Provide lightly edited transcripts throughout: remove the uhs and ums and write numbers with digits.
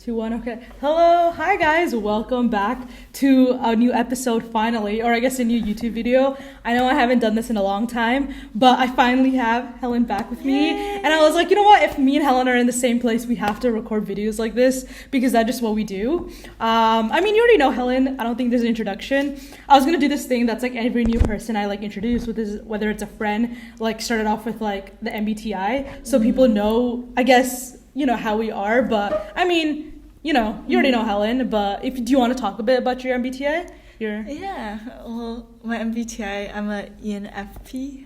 Two, one, okay. Hello, hi guys, welcome back to a new episode finally, or I guess a new YouTube video. I know I haven't done this in a long time, but I finally have Helen back with me. And I was like, you know what, if me and Helen are in the same place, we have to record videos like this because that's just what we do. I mean, you already know Helen. I don't think there's an introduction. I was gonna do this thing that's like every new person I like introduce with this, whether it's a friend, like started off with like the MBTI, so people know, I guess, you know, how we are. But I mean, you know, you already know Helen, but do you want to talk a bit about your MBTI? Yeah, well, my MBTI, I'm a ENFP.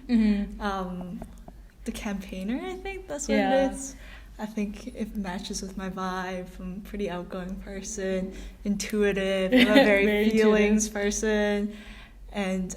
The campaigner, I think that's what it is. I think it matches with my vibe. I'm a pretty outgoing person, intuitive, I'm a very feelings person, and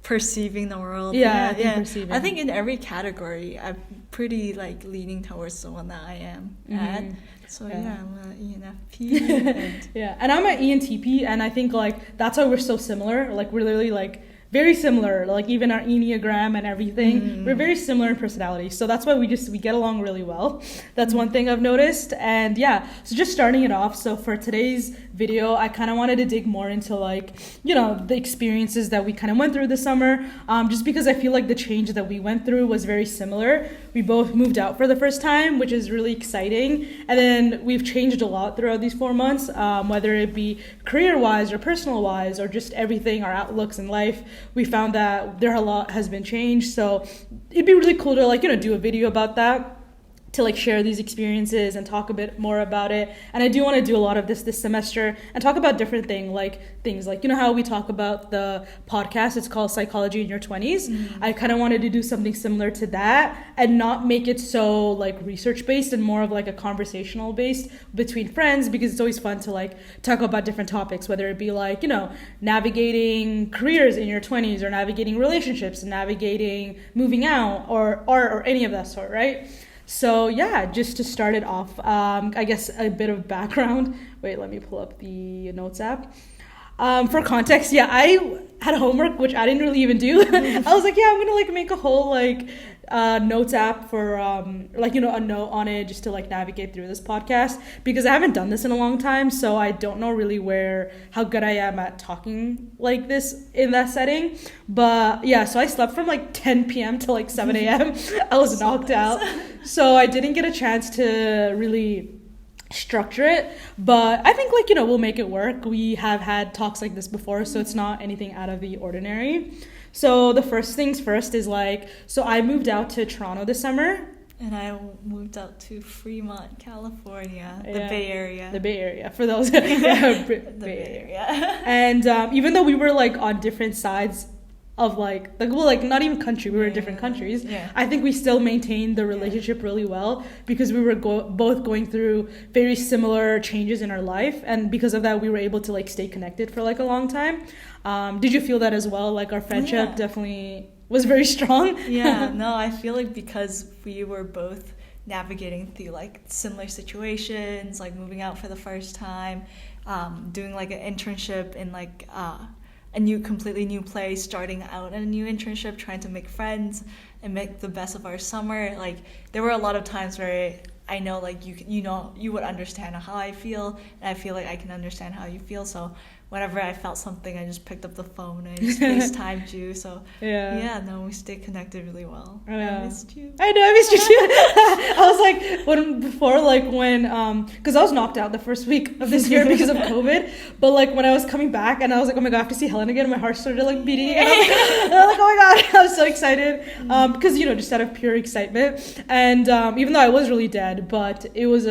perceiving the world. Perceiving. I think in every category, I'm pretty like leaning towards the one that I am at. So I'm an ENFP. And I'm an ENTP, and I think like that's why we're so similar. Like we're literally like very similar. Like even our Enneagram and everything, we're very similar in personality. So that's why we get along really well. That's one thing I've noticed. And yeah, so just starting it off. So for today's video, I kind of wanted to dig more into like, you know, the experiences that we kind of went through this summer. Just because I feel like the change that we went through was very similar. We both moved out for the first time, which is really exciting. And then we've changed a lot throughout these 4 months, whether it be career-wise or personal-wise or just everything, our outlooks in life. We found that a lot has been changed. So it'd be really cool to like, you know, do a video about that, to like share these experiences and talk a bit more about it. And I do want to do a lot of this semester and talk about different things like, you know how we talk about the podcast, it's called Psychology in Your 20s. I kind of wanted to do something similar to that and not make it so like research based and more of like a conversational based between friends, because it's always fun to like talk about different topics, whether it be like, you know, navigating careers in your 20s or navigating relationships and navigating moving out or art or any of that sort, right? So yeah, just to start it off, I guess a bit of background. Wait, let me pull up the notes app. For context, yeah, I had homework, which I didn't really even do. I was like, yeah, I'm gonna like make a whole like notes app for like, you know, a note on it just to like navigate through this podcast, because I haven't done this in a long time, so I don't know really how good I am at talking like this in that setting. But yeah, so I slept from like 10 p.m. to like 7 a.m. I was knocked out, so I didn't get a chance to really structure it, but I think like, you know, we'll make it work. We have had talks like this before, so it's not anything out of the ordinary. So the first things first is like, so I moved out to Toronto this summer. And I moved out to Fremont, California, the Bay Area. The Bay Area, for those. The Bay Area. And even though we were like on different sides of like not even country, we were in different countries. I think we still maintained the relationship really well because we were both going through very similar changes in our life, and because of that we were able to like stay connected for like a long time. Did you feel that as well? Like our friendship definitely was very strong. No, I feel like because we were both navigating through like similar situations, like moving out for the first time, doing like an internship in like a completely new place, starting out in a new internship, trying to make friends and make the best of our summer. Like there were a lot of times where I know like you would understand how I feel, and I feel like I can understand how you feel. So whenever I felt something, I just picked up the phone and I just FaceTimed you. So we stayed connected really well. I missed you. I know, I missed you too. I was like, because I was knocked out the first week of this year because of COVID. But like when I was coming back and I was like, oh my God, I have to see Helen again. My heart started like beating. And I was like, oh my God, I was so excited. Because, you know, just out of pure excitement. And even though I was really dead, but it was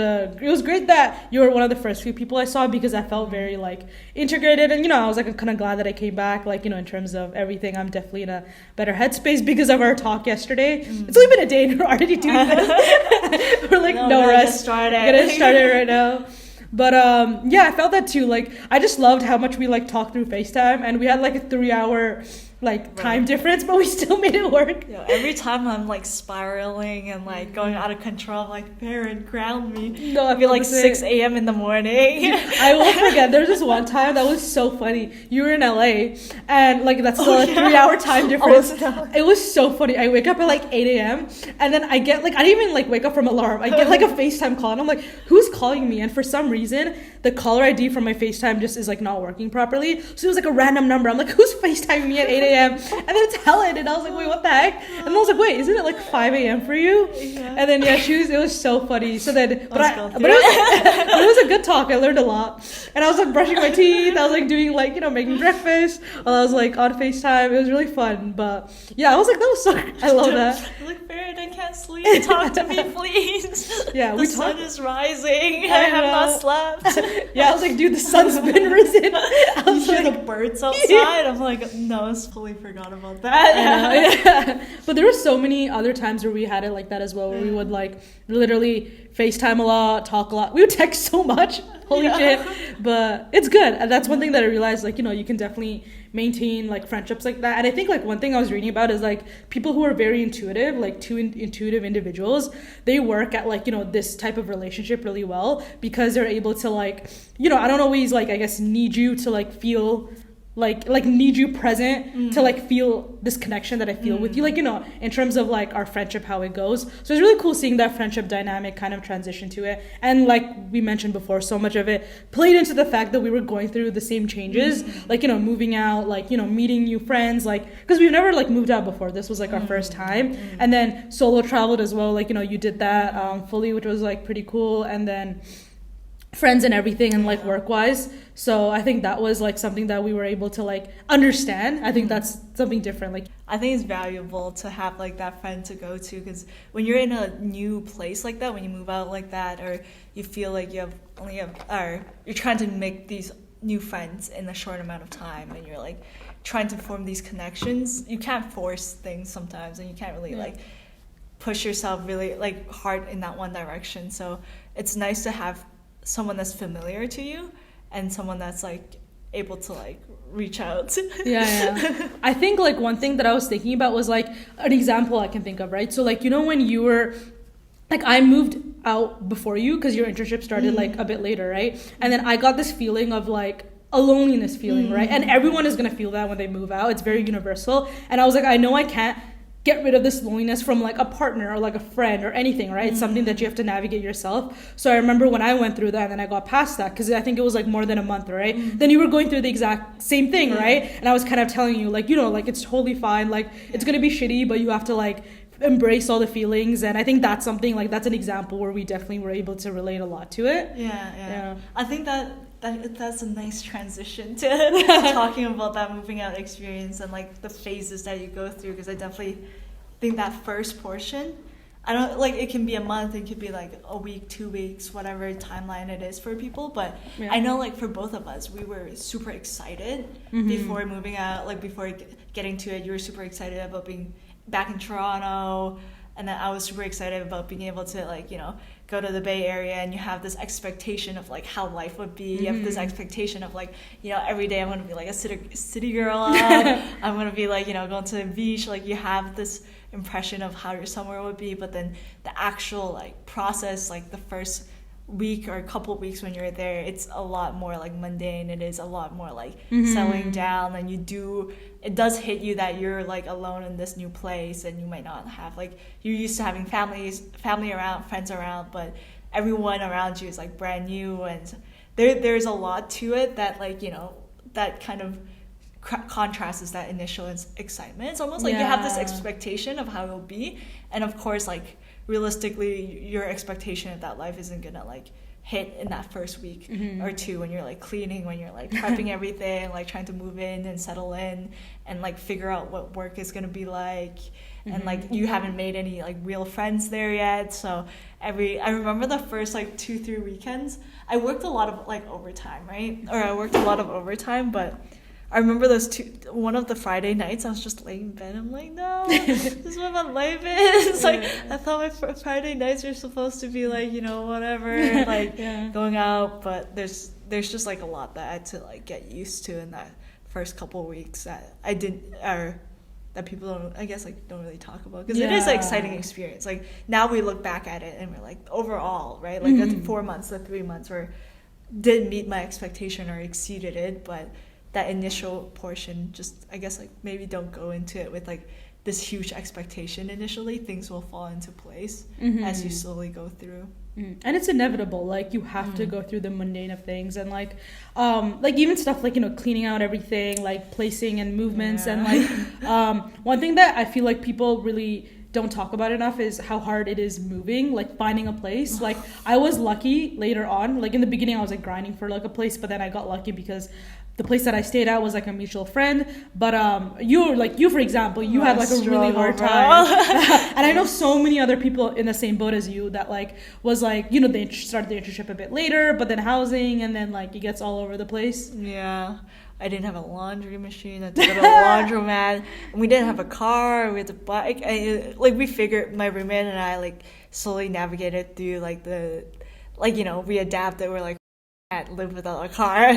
great that you were one of the first few people I saw, because I felt very like integrated. And, you know, I was like kind of glad that I came back. Like, you know, in terms of everything, I'm definitely in a better headspace because of our talk yesterday. It's only been a day and we're already doing this. We're like, no rest. Get it started right now. But I felt that too. Like I just loved how much we like talked through FaceTime, and we had like a 3-hour like time difference, but we still made it work. Yeah, every time I'm like spiraling and like going out of control, I'm like, Farron, ground me. No, I'd be like 6 a.m. in the morning. I won't forget. There's this one time that was so funny. You were in LA, and like that's still a 3-hour time difference. It was so funny. I wake up at like 8 a.m. and then I get like, I didn't even like wake up from alarm. I get like a FaceTime call, and I'm like, who's calling me? And for some reason, the caller ID from my FaceTime just is like not working properly. So it was like a random number. I'm like, who's FaceTiming me at 8 a.m.? And then it's Helen, and I was like, wait, what the heck? And I was like, wait, isn't it like 5 a.m. for you? Yeah. And then it was so funny. So then, but it was a good talk. I learned a lot. And I was like brushing my teeth. I was like doing like, making breakfast while I was like on FaceTime. It was really fun. But yeah, I was like, that was so, I love that. I'm like, Farron, I can't sleep. Talk to me, please. Yeah, the sun is rising. I have not slept. Yeah, I was like, dude, the sun's been risen. I was you hear like, the birds outside? I'm like, no, I fully forgot about that. Yeah. But there were so many other times where we had it like that as well, where we would like literally FaceTime a lot, talk a lot. We would text so much. Holy shit. But it's good. And that's one thing that I realized, like, you can definitely maintain like friendships like that. And I think like one thing I was reading about is like people who are very intuitive, like intuitive individuals, they work at like, this type of relationship really well because they're able to like, I don't always like, I guess, need you to like feel like need you present to like feel this connection that I feel with you, like, in terms of like our friendship, how it goes. So it's really cool seeing that friendship dynamic kind of transition to it. And like we mentioned before, so much of it played into the fact that we were going through the same changes, like, moving out, like, meeting new friends, like, because we've never like moved out before. This was like our first time. And then solo traveled as well, like, you did that fully, which was like pretty cool. And then friends and everything, and like work wise. So I think that was like something that we were able to like understand. I think that's something different. Like, I think it's valuable to have like that friend to go to, because when you're in a new place like that, when you move out like that, or you feel like you're trying to make these new friends in a short amount of time, and you're like trying to form these connections, you can't force things sometimes, and you can't really like push yourself really like hard in that one direction. So it's nice to have someone that's familiar to you and someone that's like able to like reach out. Yeah. I think like one thing that I was thinking about was like an example I can think of, right? So like, when you were like, I moved out before you because your internship started like a bit later, right? And then I got this feeling of like a loneliness feeling, right? And everyone is gonna feel that when they move out. It's very universal. And I was like, I know I can't get rid of this loneliness from like a partner or like a friend or anything, right? It's something that you have to navigate yourself. So I remember when I went through that and then I got past that, because I think it was like more than a month, right? Then you were going through the exact same thing, right? And I was kind of telling you like, like it's totally fine, like it's gonna be shitty, but you have to like embrace all the feelings. And I think that's something like, that's an example where we definitely were able to relate a lot to it. Yeah. I think that's a nice transition to talking about that moving out experience and like the phases that you go through, because I definitely think that first portion, I don't like, it can be a month, it could be like a week, 2 weeks, whatever timeline it is for people, but I know like for both of us, we were super excited before moving out, like before getting to it. You were super excited about being back in Toronto, and then I was super excited about being able to like, go to the Bay Area, and you have this expectation of like how life would be. You have this expectation of like, every day I'm going to be like a city girl. I'm going to be like, going to the beach. Like you have this impression of how your summer would be, but then the actual like process, like the first week or a couple weeks when you're there, it's a lot more like mundane. It is a lot more like settling down, and it does hit you that you're like alone in this new place, and you might not have like, you're used to having family around, friends around, but everyone around you is like brand new, and there's a lot to it that like, that kind of contrasts that initial excitement. It's almost like you have this expectation of how it'll be, and of course like realistically your expectation of that life isn't gonna like hit in that first week or two, when you're like cleaning, when you're like prepping everything, like trying to move in and settle in and like figure out what work is gonna be like, and like you haven't made any like real friends there yet. So I remember the first like 2-3 weekends I worked a lot of like overtime, right? Or I worked a lot of overtime, but I remember one of the Friday nights, I was just laying in bed. I'm like, no, this is what my life is. Like, I thought my Friday nights were supposed to be like, whatever, like going out. But there's just like a lot that I had to like get used to in that first couple of weeks that I didn't, or that people don't, I guess, like, don't really talk about, because it is an exciting experience. Like, now we look back at it and we're like, overall, right, like, the 4 months, the 3 months didn't meet my expectation or exceeded it, but that initial portion, just, I guess, like, maybe don't go into it with like this huge expectation initially. Things will fall into place as you slowly go through. And it's inevitable, like, you have to go through the mundane of things, and like even stuff like, you know, cleaning out everything, like placing and movements, and like one thing that I feel like people really don't talk about enough is how hard it is moving, like finding a place. Like, I was lucky later on, like in the beginning I was like grinding for like a place, but then I got lucky because the place that I stayed at was like a mutual friend. But you for example, you had like a really hard time. And I know so many other people in the same boat as you that like was like, you know, they started the internship a bit later, but then housing, and then like it gets all over the place. Yeah. I didn't have a laundry machine. I had to go to a laundromat. And we didn't have a car. We had to bike. We figured, my roommate and I, like, slowly navigated through, like, you know, we adapted. We're like, can't live without a car.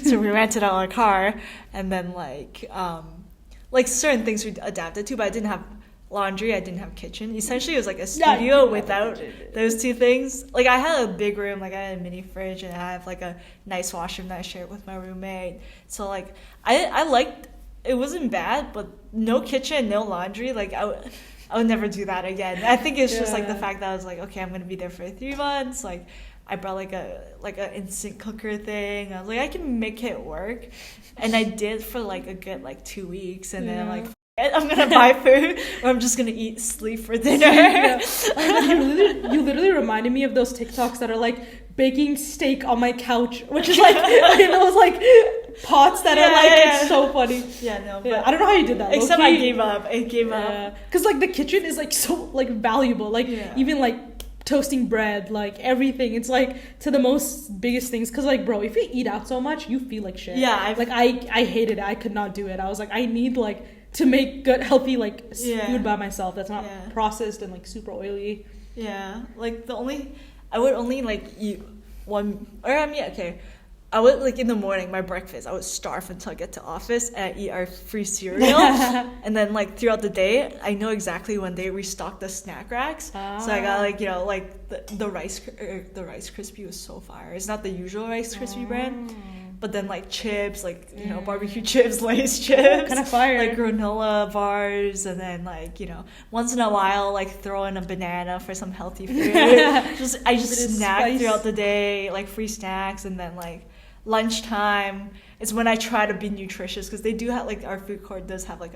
So we rented out a car. And then, like, certain things we adapted to, but I didn't have laundry, I didn't have kitchen. Essentially, it was like a studio without those two things. Like, I had a big room, like I had a mini fridge, and I have like a nice washroom that I shared with my roommate. So like I liked, it wasn't bad, but no kitchen, no laundry. Like I would never do that again. I think it's just like the fact that I was like, okay, I'm gonna be there for 3 months. Like, I brought like a instant cooker thing. I was like, I can make it work, and I did for like a good like 2 weeks, and then I'm like, I'm gonna buy food, or I'm just gonna sleep for dinner. You literally reminded me of those TikToks that are like baking steak on my couch, which is like those like pots that are like it's so funny. But I don't know how you did that. Except I gave up. Because like the kitchen is like so like valuable. Like even like toasting bread, like everything, it's like to the most biggest things. Because like, bro, if you eat out so much, you feel like shit. I hated it. I could not do it. I was like, I need like to make good healthy like food by myself that's not processed and like super oily. Like I would only like eat one, or I would, like, in the morning, my breakfast, I would starve until I get to office, and I eat our free cereal. And then, like, throughout the day, I know exactly when they restock the snack racks. So I got, like, you know, like, the Rice Krispie was so fire. It's not the usual Rice Krispie brand. But then, like, chips, like, you know, barbecue chips, Lay's chips. Kind of fire. Like, granola bars. And then, like, you know, once in a while, like, throw in a banana for some healthy food. I just snack throughout the day, like, free snacks. And then, like, lunchtime is when I try to be nutritious, because they do have, like, our food court does have, like,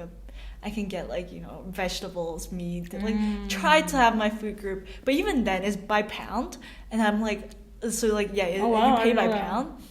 I can get, like, you know, vegetables, meat, and, like, try to have my food group. But even then, it's by pound. And I'm like, so, like, you pay by pound.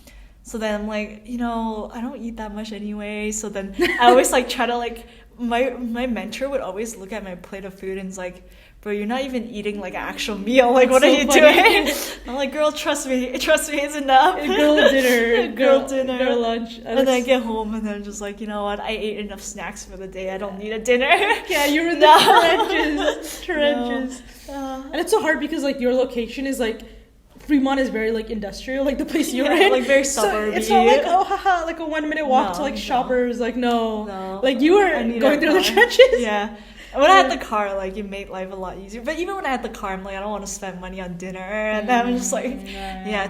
So then I'm like, you know, I don't eat that much anyway. So then I always like try to like, my mentor would always look at my plate of food and is like, bro, you're not even eating like an actual meal. Like, what are you doing? I'm like, girl, trust me, it's enough. Girl dinner, girl lunch. And then I get home and then I'm just like, you know what? I ate enough snacks for the day. I don't need a dinner. Yeah, you're in the trenches. And it's so hard because like your location is like, Fremont is very like industrial, like the place you're in, like very suburby. So it's not like, oh haha, like a 1 minute walk to like Shoppers. Like no, like you were going through the trenches. Yeah. When I had the car, like, it made life a lot easier. But even when I had the car, I'm like, I don't want to spend money on dinner. And then I'm just like,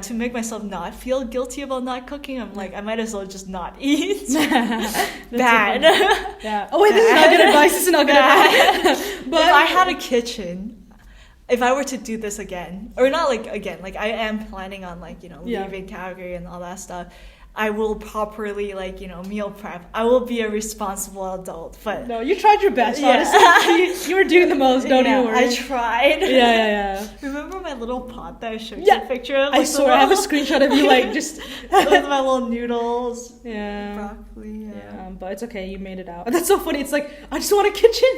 to make myself not feel guilty about not cooking, I'm like, I might as well just not eat. Bad. Yeah. Oh wait, this is not good advice. This is not good advice. But if I had a kitchen, if I were to do this again, or not like again, like I am planning on like, you know, leaving Calgary and all that stuff, I will properly like, you know, meal prep. I will be a responsible adult. But no, you tried your best, honestly. You were doing the most, don't even worry. I tried. Yeah. Remember my little pot that I showed you a picture of? Like, I swear I have a screenshot of you like just with my little noodles. Broccoli. But it's okay, you made it out. And that's so funny. It's like, I just want a kitchen.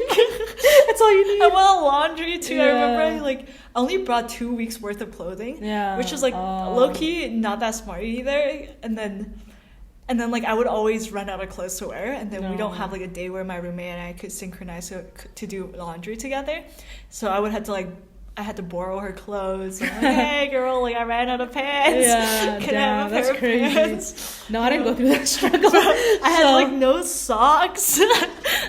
That's all you need. I want a laundry too. I remember like I only brought 2 weeks worth of clothing. Which was like low-key not that smart either. And then like I would always run out of clothes to wear, and then we don't have like a day where my roommate and I could synchronize to do laundry together. So I would have to like I had to borrow her clothes. I'm like, hey girl, like I ran out of pants. Yeah, Can I have a that's pair of crazy. pants? No, I didn't go through that struggle. I had like no socks.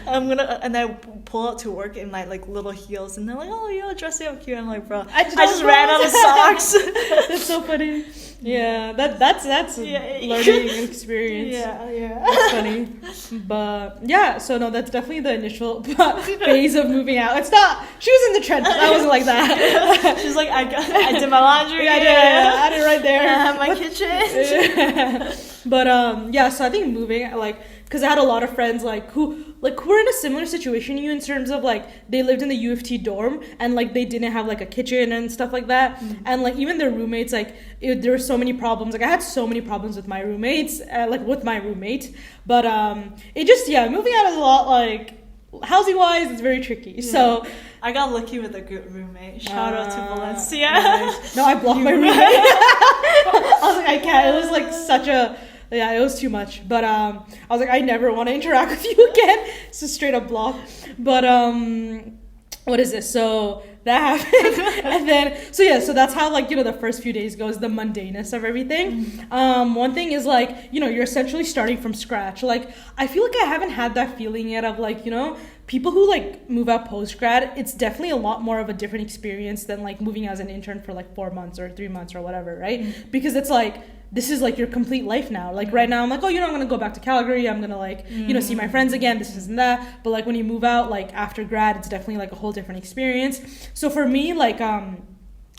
And I pull out to work in my like little heels, and they're like, "Oh, you're dressing up cute." I'm like, "Bro, I just ran out of socks." That's so funny. Yeah, that's learning experience. Yeah. That's funny. But yeah, so no, that's definitely the initial phase of moving out. It's not. She was in the trenches. I wasn't like that. She's like, I did my laundry. Yeah, I did it right there. I have my kitchen. But yeah, so I think moving, like, because I had a lot of friends who were in a similar situation to you in terms of like they lived in the U of T dorm and like they didn't have like a kitchen and stuff like that. Mm-hmm. And like even their roommates, like there were so many problems. Like I had so many problems with my roommates, like with my roommate. But it just, moving out is a lot like housing wise, it's very tricky. Yeah. So I got lucky with a good roommate. Shout out to Valencia. Nice. No, I blocked my roommate. I was like, I can't. It was like such a. Yeah, it was too much. But I was like, I never want to interact with you again. It's a straight up block. But what is this? So that happened. And then, so that's how like, the first few days goes, the mundaneness of everything. Mm-hmm. One thing is like, you're essentially starting from scratch. Like, I feel like I haven't had that feeling yet of like, people who like move out post-grad, it's definitely a lot more of a different experience than like moving as an intern for like 4 months or 3 months or whatever, right? Mm-hmm. Because it's like, this is like your complete life now. Like right now I'm like, I'm going to go back to Calgary. I'm going to like, see my friends again, this and that. But like when you move out, like after grad, it's definitely like a whole different experience. So for me, like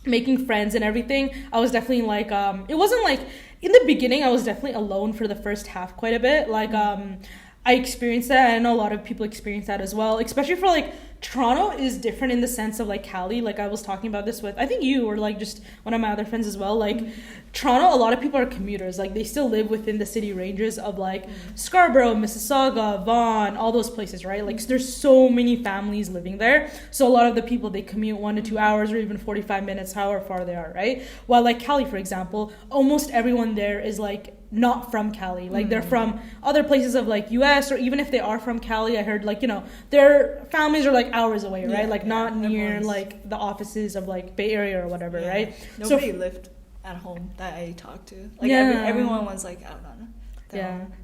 making friends and everything, I was definitely like, it wasn't like, in the beginning, I was definitely alone for the first half quite a bit. Like I experienced that. I know a lot of people experience that as well, especially for like, Toronto is different in the sense of like Cali. Like I was talking about this with, I think you or like just one of my other friends as well. Like Toronto, a lot of people are commuters. Like they still live within the city ranges of like Scarborough, Mississauga, Vaughan, all those places, right? Like there's so many families living there. So a lot of the people, they commute 1 to 2 hours or even 45 minutes, however far they are, right? While like Cali, for example, almost everyone there is like not from Cali. Like they're from other places of like US, or even if they are from Cali, I heard like, their families are like hours away, right? Like not near like the offices of like Bay Area or whatever, right? Nobody lived at home that I talked to. Like everyone was like out on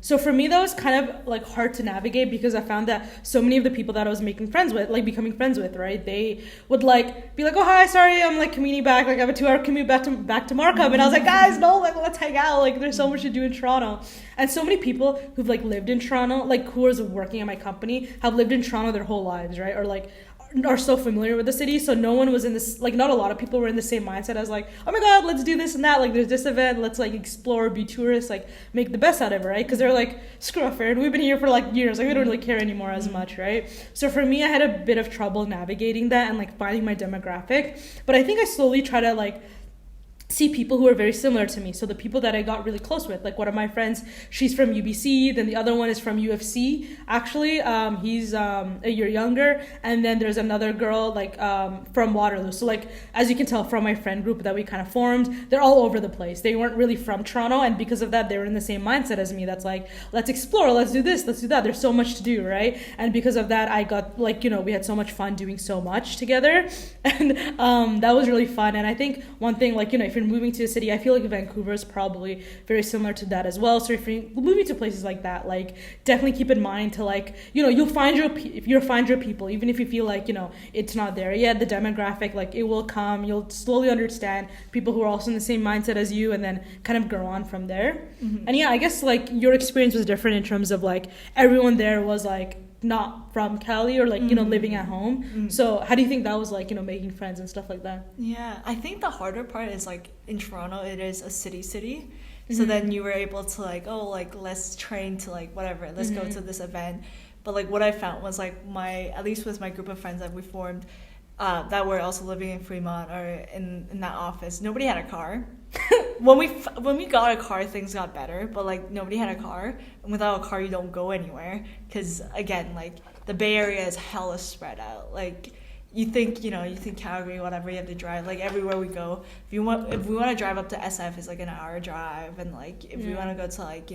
So for me, that was kind of like hard to navigate because I found that so many of the people that I was making friends with, like becoming friends with, right? They would like be like, oh, hi, sorry, I'm like commuting back. Like I have a 2-hour commute back to Markham. And I was like, guys, no, like let's hang out. Like there's so much to do in Toronto. And so many people who've like lived in Toronto, like who was working at my company, have lived in Toronto their whole lives, right? Or like are so familiar with the city, so no one was in this, like not a lot of people were in the same mindset as like, oh my god, let's do this and that, like there's this event, let's like explore, be tourists, like make the best out of it, right? Because they're like, screw off, Farron, we've been here for like years, like we don't really care anymore as much, right? So for me, I had a bit of trouble navigating that and like finding my demographic, but I think I slowly try to like see people who are very similar to me. So the people that I got really close with, like one of my friends, she's from UBC, then the other one is from UFC, actually. He's a year younger, and then there's another girl like from Waterloo. So like, as you can tell from my friend group that we kind of formed, they're all over the place. They weren't really from Toronto, and because of that, they were in the same mindset as me. That's like, let's explore, let's do this, let's do that. There's so much to do, right? And because of that, I got like, we had so much fun doing so much together, and that was really fun. And I think one thing, like, if you're moving to a city, I feel like Vancouver is probably very similar to that as well. So if you're moving to places like that, like definitely keep in mind to like, you'll find your people, even if you feel like, it's not there yet, the demographic, like it will come, you'll slowly understand people who are also in the same mindset as you, and then kind of grow on from there. Mm-hmm. And yeah, I guess like your experience was different in terms of like everyone there was like not from Cali or like, living at home. Mm-hmm. So how do you think that was like, making friends and stuff like that? Yeah, I think the harder part is like in Toronto, it is a city. So then you were able to like, oh, like let's train to like whatever, let's go to this event. But like what I found was like at least with my group of friends that we formed, that were also living in Fremont or in that office, nobody had a car. when we got a car, things got better, but like nobody had a car, and without a car you don't go anywhere, because again, like the Bay Area is hella spread out. Like you think Calgary, whatever, you have to drive. Like everywhere we go, if we want to drive up to SF, it's like an hour drive, and like if we want to go to like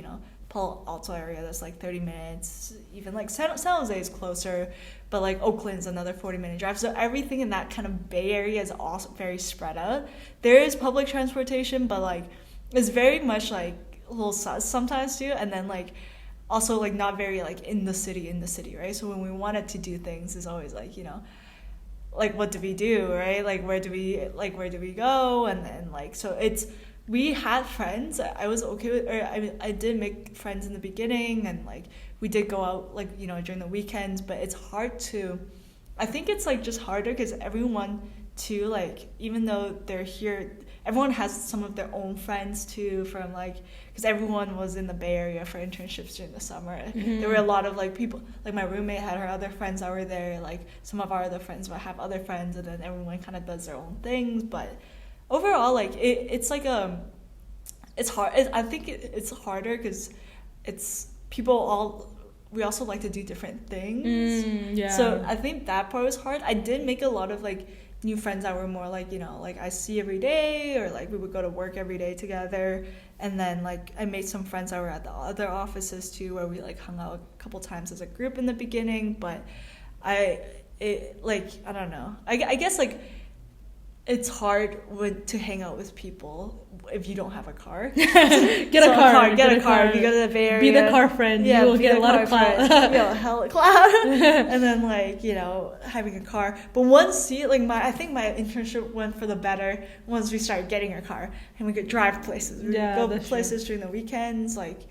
Palo Alto area that's like 30 minutes. Even like San Jose is closer, but like Oakland's another 40-minute drive. So everything in that kind of Bay Area is also very spread out. There is public transportation, but like it's very much like a little sus sometimes too. And then like also like not very like in the city, right? So when we wanted to do things, it's always like, you know, like what do we do, right? Like where do we go? And then like, so it's, we had friends. I was okay with, or I did make friends in the beginning, and like we did go out like, you know, during the weekends, but it's hard to, I think it's like just harder because everyone too, like even though they're here, everyone has some of their own friends too from like, because everyone was in the Bay Area for internships during the summer. There were a lot of like people, like my roommate had her other friends that were there, like some of our other friends might have other friends, and then everyone kind of does their own things. But overall, like it's like it's hard. I think it's harder because it's people all, we also like to do different things. Yeah. So I think that part was hard. I did make a lot of like new friends that were more like, you know, like I see every day, or like we would go to work every day together. And then like I made some friends that were at the other offices too, where we like hung out a couple times as a group in the beginning. But I don't know. I guess like it's hard to hang out with people if you don't have a car. Get a car. If you go to the Bay Area, be the car friend. Yeah, you will get a lot of clout. Hella clout. And then like, you know, having a car. But once you like I think my internship went for the better once we started getting a car and we could drive places. We could go places during the weekends. Like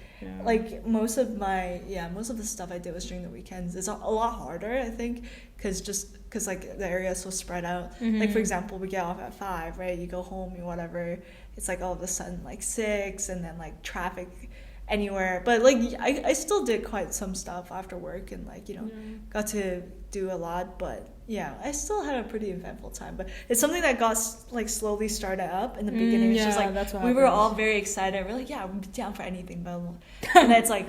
most of the stuff I did was during the weekends. It's a lot harder, I think, because like the area is so spread out. Like for example, we get off at 5, right? You go home, you whatever. It's like all of a sudden like 6, and then like traffic anywhere. But like I still did quite some stuff after work, and like, you know, got to do a lot. But yeah, I still had a pretty eventful time. But it's something that got like slowly started up in the beginning. It's just like we were all very excited. We're like, yeah, we'll be down for anything. But and then it's like,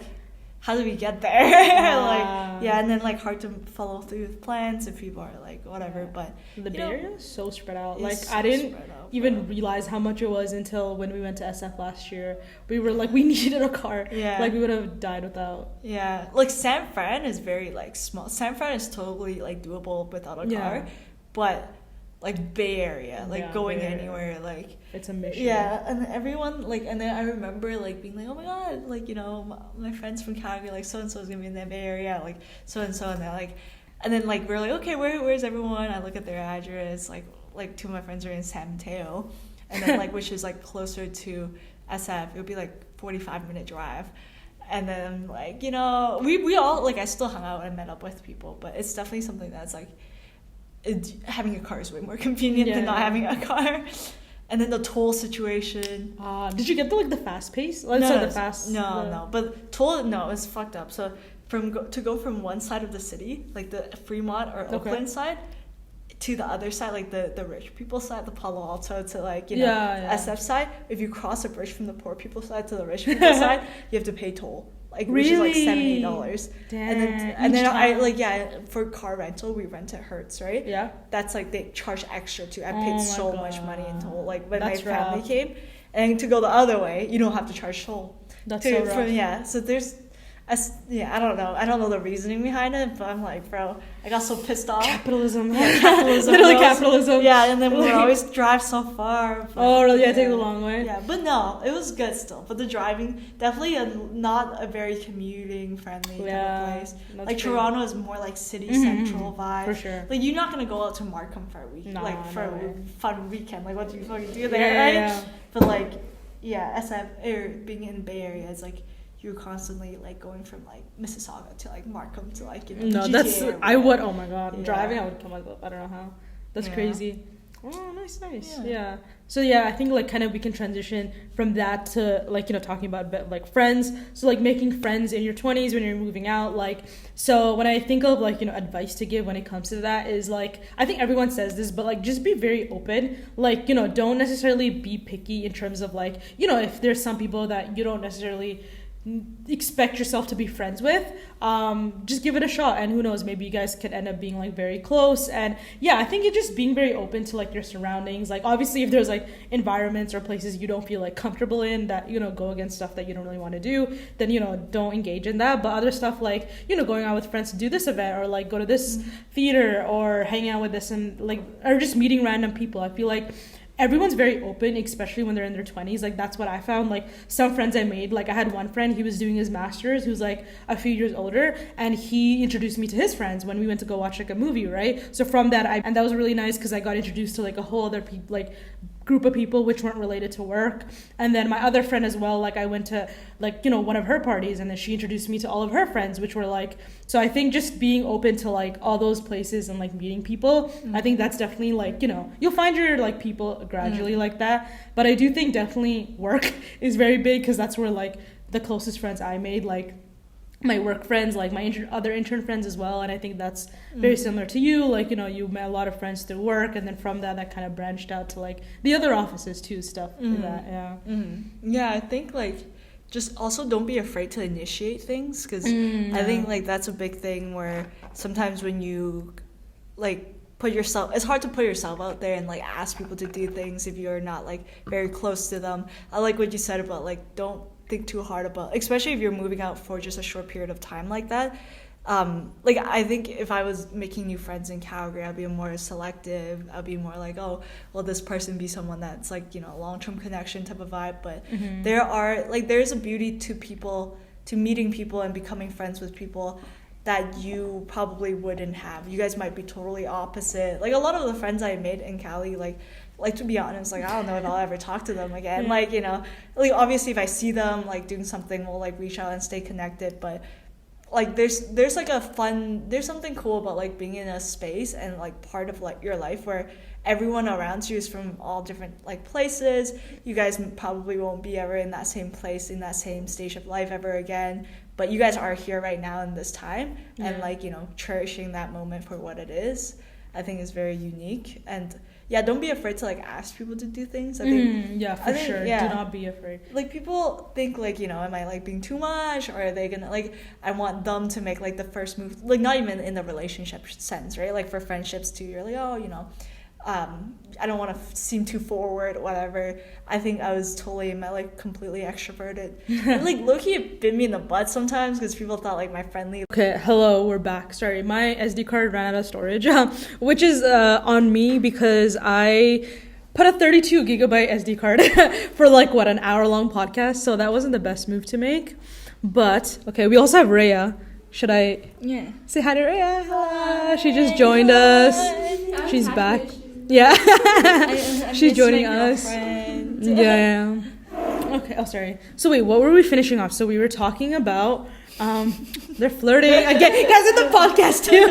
how do we get there? And then like hard to follow through with plans if people are like whatever. But the Bay Area is so spread out. Like I didn't even realize how much it was until when we went to SF last year. We were like, we needed a car. Like we would have died without. Like San Fran is very like small. San Fran is totally like doable without a car, but like Bay Area, like going anywhere, like it's a mission. And everyone like, and then I remember like being like, oh my god, like, you know, my friends from Calgary, like so and so is gonna be in the Bay Area, like so and so, and they're like, and then like we're like, okay, where's everyone? I look at their address, like 2 of my friends are in San Mateo, and then like which is like closer to SF. It would be like 45-minute drive. And then like, you know, we all like, I still hung out and met up with people, but it's definitely something that's like, having a car is way more convenient than not having a car. And then the toll situation. Did you get the fast pace? No. But toll, no, it's fucked up. So to go from one side of the city, like the Fremont or Oakland side, to the other side, like the rich people side, the Palo Alto, to like, you know, SF side, if you cross a bridge from the poor people side to the rich people side, you have to pay toll. Like really? Which is like $70. Damn. And then I like for car rental we rent at Hertz, right? Yeah. That's like they charge extra too. I paid so much money in toll. Like when That's my family came, and to go the other way, you don't have to charge toll. That's so rough. So there's. I don't know the reasoning behind it, but I'm like, bro, I got so pissed off. Capitalism. Literally capitalism. Yeah, and then we would always drive so far. Oh, really? I take the long way? Yeah, but no, it was good still. But the driving, definitely not a very commuting friendly type of place. Like true. Toronto is more like city central vibe. For sure. Like you're not going to go out to Markham for a week. For a fun weekend. Like what do you fucking do there, right? Yeah. But like, SF, or being in the Bay Area is like, you're constantly like going from like Mississauga to like Markham to like, you know, no, that's I would, oh my god, driving I would kill myself. I don't know how. That's crazy. Oh, nice. Yeah. So I think like kind of we can transition from that to like, you know, talking about like friends. So like making friends in your 20s when you're moving out. Like, so when I think of like, you know, advice to give when it comes to that is like, I think everyone says this, but like just be very open. Like, you know, don't necessarily be picky in terms of like, you know, if there's some people that you don't necessarily expect yourself to be friends with, just give it a shot, and who knows, maybe you guys could end up being like very close. And yeah, I think it's just being very open to like your surroundings. Like obviously if there's like environments or places you don't feel like comfortable in that, you know, go against stuff that you don't really want to do, then, you know, don't engage in that. But other stuff like, you know, going out with friends to do this event, or like go to this theater, or hang out with this, and like, or just meeting random people, I feel like everyone's very open, especially when they're in their 20s. Like that's what I found. Like some friends I made, like I had one friend, he was doing his master's, who's like a few years older, and he introduced me to his friends when we went to go watch like a movie, right? So from that, and that was really nice because I got introduced to like a whole other like group of people which weren't related to work. And then my other friend as well, like I went to like, you know, one of her parties, and then she introduced me to all of her friends, which were like, so I think just being open to like all those places and like meeting people, I think that's definitely like, you know, you'll find your like people gradually like that. But I do think definitely work is very big, because that's where like the closest friends I made, like my work friends, like my other intern friends as well. And I think that's very similar to you. Like, you know, you met a lot of friends through work, and then from that kind of branched out to like the other offices too, stuff like that. Yeah. Yeah, I think like just also don't be afraid to initiate things, because I think like that's a big thing where sometimes when you like put yourself, it's hard to put yourself out there and like ask people to do things if you're not like very close to them. I like what you said about like don't think too hard about, especially if you're moving out for just a short period of time like that. Like I think if I was making new friends in Calgary, I'd be more selective. I'd be more like, oh, will this person be someone that's like, you know, long-term connection type of vibe. But there's a beauty to people, to meeting people and becoming friends with people that you probably wouldn't have. You guys might be totally opposite. Like a lot of the friends I made in Cali, like to be honest, like I don't know if I'll ever talk to them again. Like, you know, like obviously if I see them like doing something, we'll like reach out and stay connected. But like there's like there's something cool about like being in a space and like part of like your life where everyone around you is from all different like places. You guys probably won't be ever in that same place, in that same stage of life ever again, but you guys are here right now in this time. And like, you know, cherishing that moment for what it is, I think is very unique. And yeah, don't be afraid to like ask people to do things. I think sure. Do not be afraid. Like people think like, you know, am I like being too much, or are they gonna like, I want them to make like the first move, like not even in the relationship sense, right? Like for friendships too, you're like, oh, you know, I don't want to seem too forward or whatever. I think I was totally like completely extroverted. And, like low-key it bit me in the butt sometimes because people thought like my friendly. Okay, hello, we're back. Sorry, my SD card ran out of storage, which is on me because I put a 32 gigabyte SD card for like an hour-long podcast. So that wasn't the best move to make. But okay, we also have Rhea. Should I say hi to Rhea? Hello. She just joined us. She's back. Yeah. She's joining us. Yeah. Okay. Oh, sorry. So wait, what were we finishing off? So we were talking about they're flirting again. You guys in the podcast too.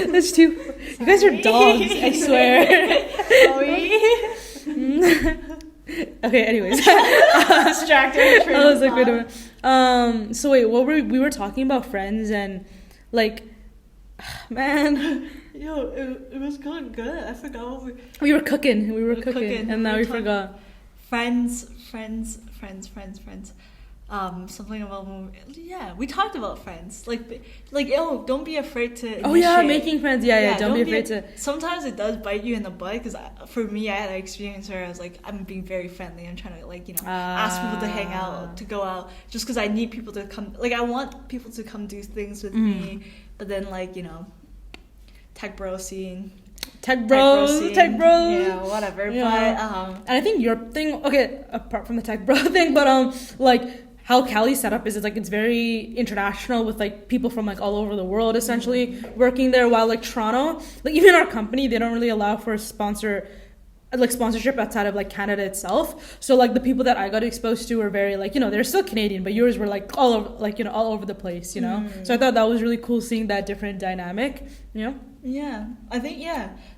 That's too. You guys are dogs. I swear. Okay. Anyways. Distracted. I was like, wait a minute. So wait, what were we were talking about friends and like, man. Yo, it was going good. I forgot what we were cooking. We were cooking, and now we forgot. Friends. Something about we talked about friends. Like oh, don't be afraid to initiate. Oh yeah, making friends. Yeah. Don't be afraid to. Sometimes it does bite you in the butt because for me, I had an experience where I was like, I'm being very friendly. I'm trying to like, you know, ask people to hang out, to go out, just because I need people to come. Like I want people to come do things with me, but then like, you know, tech bros. Yeah, whatever. Yeah. But and I think your thing, okay, apart from the tech bro thing, but like how Cali's set up is like it's very international with like people from like all over the world essentially working there, while like Toronto, like even our company, they don't really allow for sponsorship outside of like Canada itself. So like the people that I got exposed to were very like, you know, they're still Canadian, but yours were like all over, like, you know, all over the place, you know. So I thought that was really cool seeing that different dynamic, you know. Yeah, I think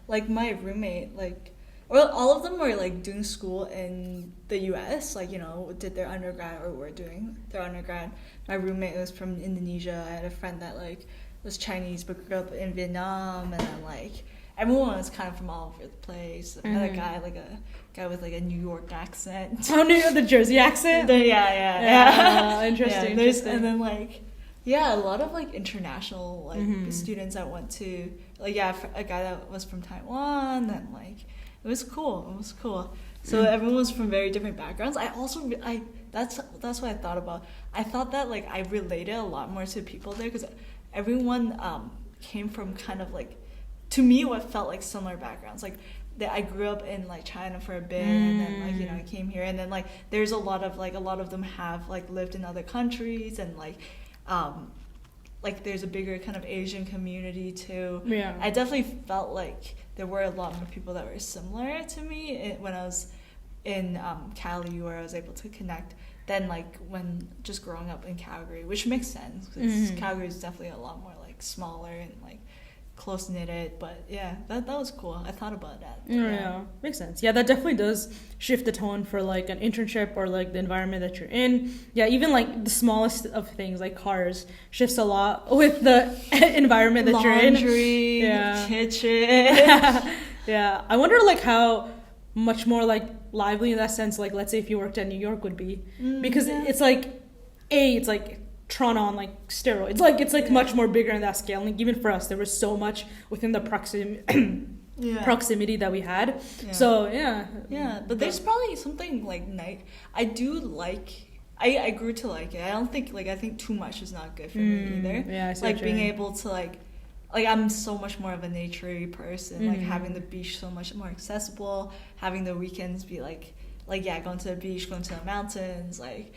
like my roommate, like, well, all of them were like doing school in the US, like, you know, did their undergrad or were doing their undergrad. My roommate was from Indonesia. I had a friend that like was Chinese but grew up in Vietnam, and then like everyone was kind of from all over the place. Another guy, like a guy with like a New York accent. Oh, the Jersey accent. Yeah. Interesting. And then like, yeah, a lot of like international like students I went to, like a guy that was from Taiwan, and like it was cool. So everyone was from very different backgrounds. That's what I thought about. I thought that like I related a lot more to people there because everyone came from kind of like, to me, what felt like similar backgrounds. Like that I grew up in like China for a bit, and then like, you know, I came here, and then like there's a lot of them have like lived in other countries, and like there's a bigger kind of Asian community too. Yeah. I definitely felt like there were a lot more people that were similar to me when I was in Cali, where I was able to connect, than like when just growing up in Calgary, which makes sense because Calgary is definitely a lot more like smaller and like close knitted. But yeah, that was cool. I thought about that. Yeah, makes sense. Yeah, that definitely does shift the tone for like an internship or like the environment that you're in. Yeah, even like the smallest of things like cars shifts a lot with the environment that you're in. Laundry, kitchen. Yeah, I wonder like how much more like lively in that sense, like let's say if you worked at New York would be, because it's like it's like Toronto on like steroids, like it's like much more bigger in that scale. Like even for us there was so much within the proximity that we had. So but there's probably something like I do like, I grew to like it. I don't think like, I think too much is not good for me either. Yeah, I like being able to like I'm so much more of a nature-y person, like having the beach so much more accessible, having the weekends be like going to the beach, going to the mountains, like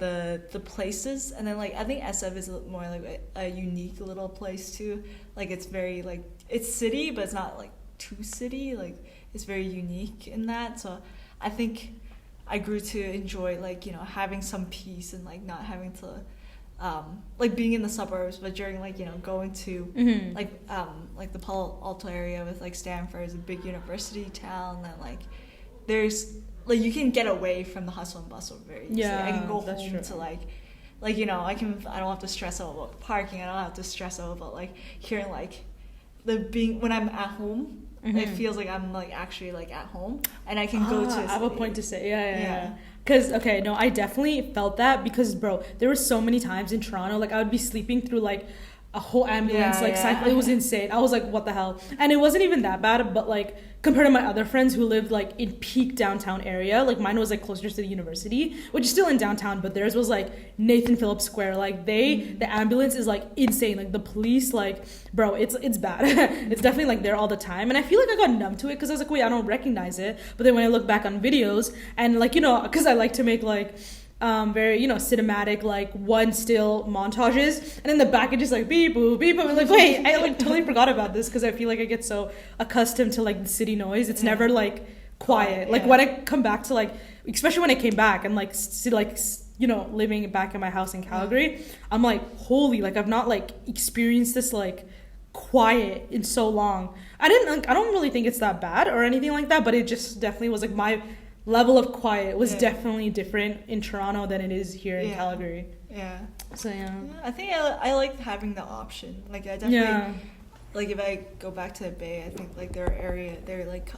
the places. And then like I think SF is more like a unique little place too. Like it's very like, it's city, but it's not like too city. Like it's very unique in that. So I think I grew to enjoy like, you know, having some peace and like not having to like being in the suburbs, but during like, you know, going to like the Palo Alto area with like Stanford is a big university town, and like there's like you can get away from the hustle and bustle very easily. I can go home to like you know, I don't have to stress out about parking. I don't have to stress out about like hearing like when I'm at home, it feels like I'm like actually like at home, and I can go to I have a point to say. Yeah. Because, okay, no, I definitely felt that because, bro, there were so many times in Toronto, like, I would be sleeping through, like, a whole ambulance, cycle. It was insane. I was like, what the hell? And it wasn't even that bad, but, like, compared to my other friends who lived, like, in peak downtown area, like, mine was, like, closer to the university, which is still in downtown, but theirs was, like, Nathan Phillips Square. Like, the ambulance is, like, insane. Like, the police, like, bro, it's bad. It's definitely, like, there all the time. And I feel like I got numb to it because I was like, wait, I don't recognize it. But then when I look back on videos and, like, you know, because I like to make, like, very, you know, cinematic, like, one still montages, and in the back it just like beep boop beep boop. I'm like, wait, I like totally forgot about this because I feel like I get so accustomed to like the city noise. It's never like quiet. Like when I come back to like, especially when I came back and like see like, you know, living back in my house in Calgary, I'm like, holy, like I've not like experienced this like quiet in so long. I don't really think it's that bad or anything like that, but it just definitely was like my level of quiet was definitely different in Toronto than it is here in Calgary. Yeah. So I think I like having the option. Like I definitely like if I go back to the Bay, I think like there are like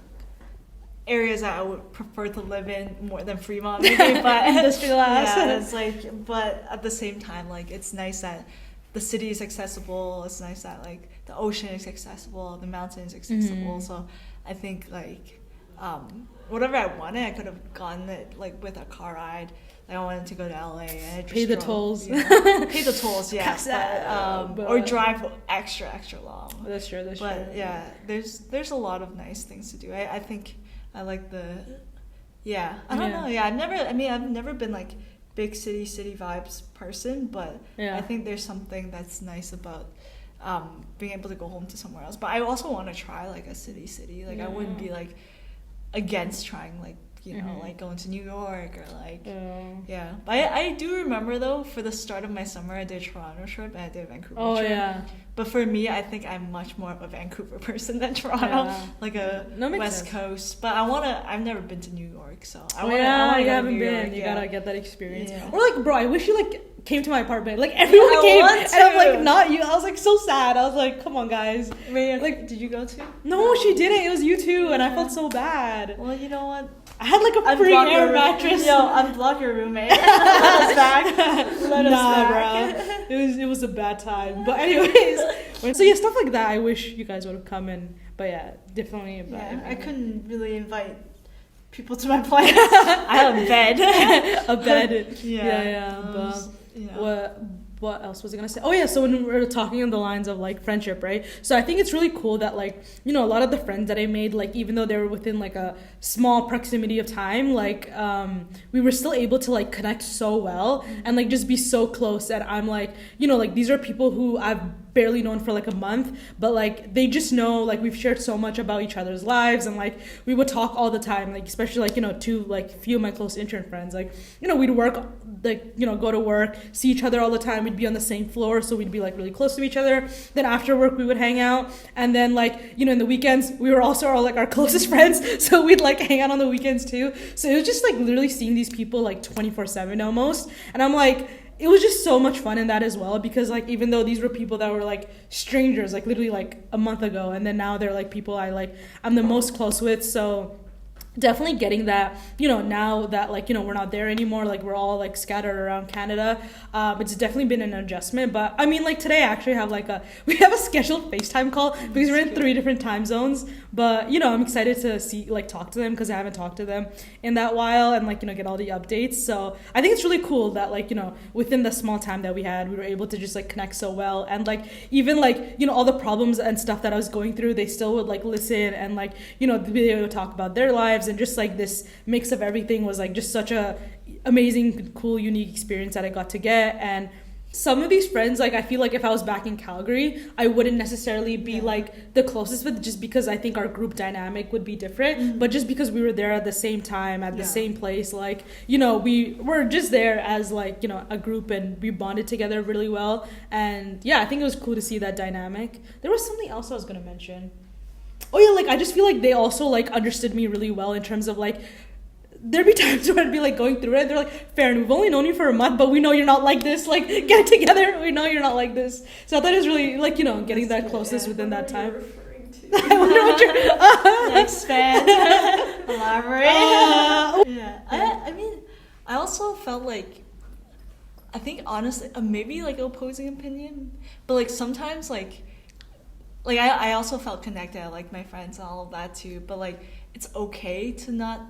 areas that I would prefer to live in more than Fremont, maybe, but industrialized. Yeah, it's like, but at the same time, like it's nice that the city is accessible. It's nice that like the ocean is accessible, the mountain is accessible. So I think like whatever I wanted, I could have gotten it like with a car ride. Like I wanted to go to LA and pay the tolls. You know, pay the tolls, or drive extra long. That's true. But yeah, there's a lot of nice things to do. I think I like the I don't know. Yeah, I've never been like big city vibes person, but I think there's something that's nice about being able to go home to somewhere else. But I also want to try like a city. Like I wouldn't be like against trying like, you know, like going to New York or like but I do remember though, for the start of my summer I did a Toronto trip and I did a Vancouver trip. But for me, I think I'm much more of a Vancouver person than Toronto, like a West Coast. But I've never been to New York, so I want to you haven't been. You gotta get that experience. Or like, bro, I wish you like came to my apartment. Like everyone came, and I'm like, not you. I was like so sad. I was like, come on, guys. Like, did you go to? No, she didn't. It was you too, and I felt so bad. Well, you know what? I had like a free air mattress. Yo, unblock your roommate. Let us back. Let us back. Bro. It was a bad time. But anyways, so yeah, stuff like that. I wish you guys would have come in. But yeah, definitely a bad. Yeah, I couldn't really invite people to my place. I have a bed. A bed. Yeah. But what else was I gonna say? Oh yeah, so when we were talking on the lines of like friendship, right? So I think it's really cool that like, you know, a lot of the friends that I made, like even though they were within like a small proximity of time, like we were still able to like connect so well and like just be so close. And I'm like, you know, like these are people who I've barely known for like a month, but like they just know, like we've shared so much about each other's lives, and like we would talk all the time, like especially like, you know, two like few of my close intern friends, like, you know, we'd work, like, you know, go to work, see each other all the time, we'd be on the same floor, so we'd be like really close to each other. Then after work we would hang out, and then like, you know, in the weekends we were also all like our closest friends, so we'd like hang out on the weekends too. So it was just like literally seeing these people like 24/7 almost, and I'm like, it was just so much fun in that as well, because like even though these were people that were like strangers like literally like a month ago, and then now they're like people I'm the most close with. So definitely getting that, you know, now that like, you know, we're not there anymore, like we're all like scattered around Canada, it's definitely been an adjustment. But I mean, like today I actually have we have a scheduled FaceTime call because we're in 3 different time zones. But you know, I'm excited to talk to them, because I haven't talked to them in that while, and like, you know, get all the updates. So I think it's really cool that like, you know, within the small time that we had, we were able to just like connect so well. And like even like, you know, all the problems and stuff that I was going through, they still would like listen and like, you know, be able to talk about their lives. And just like this mix of everything was like just such a amazing, cool, unique experience that I got to get. And some of these friends, like I feel like if I was back in Calgary, I wouldn't necessarily be like the closest with, just because I think our group dynamic would be different. But just because we were there at the same time, at the same place, like, you know, we were just there as like, you know, a group, and we bonded together really well. And yeah, I think it was cool to see that dynamic. There was something else I was gonna mention. Oh yeah, like I just feel like they also like understood me really well in terms of like, there'd be times where I'd be like going through it, and they're like, Farron, we've only known you for a month, but we know you're not like this, like get it together, we know you're not like this. So I thought it was really like, you know, getting that closeness within that time. I wonder what you're expand, elaborate. I mean, I also felt like, I think honestly, maybe like opposing opinion, but like sometimes like I also felt connected, like my friends and all of that too, but like it's okay to not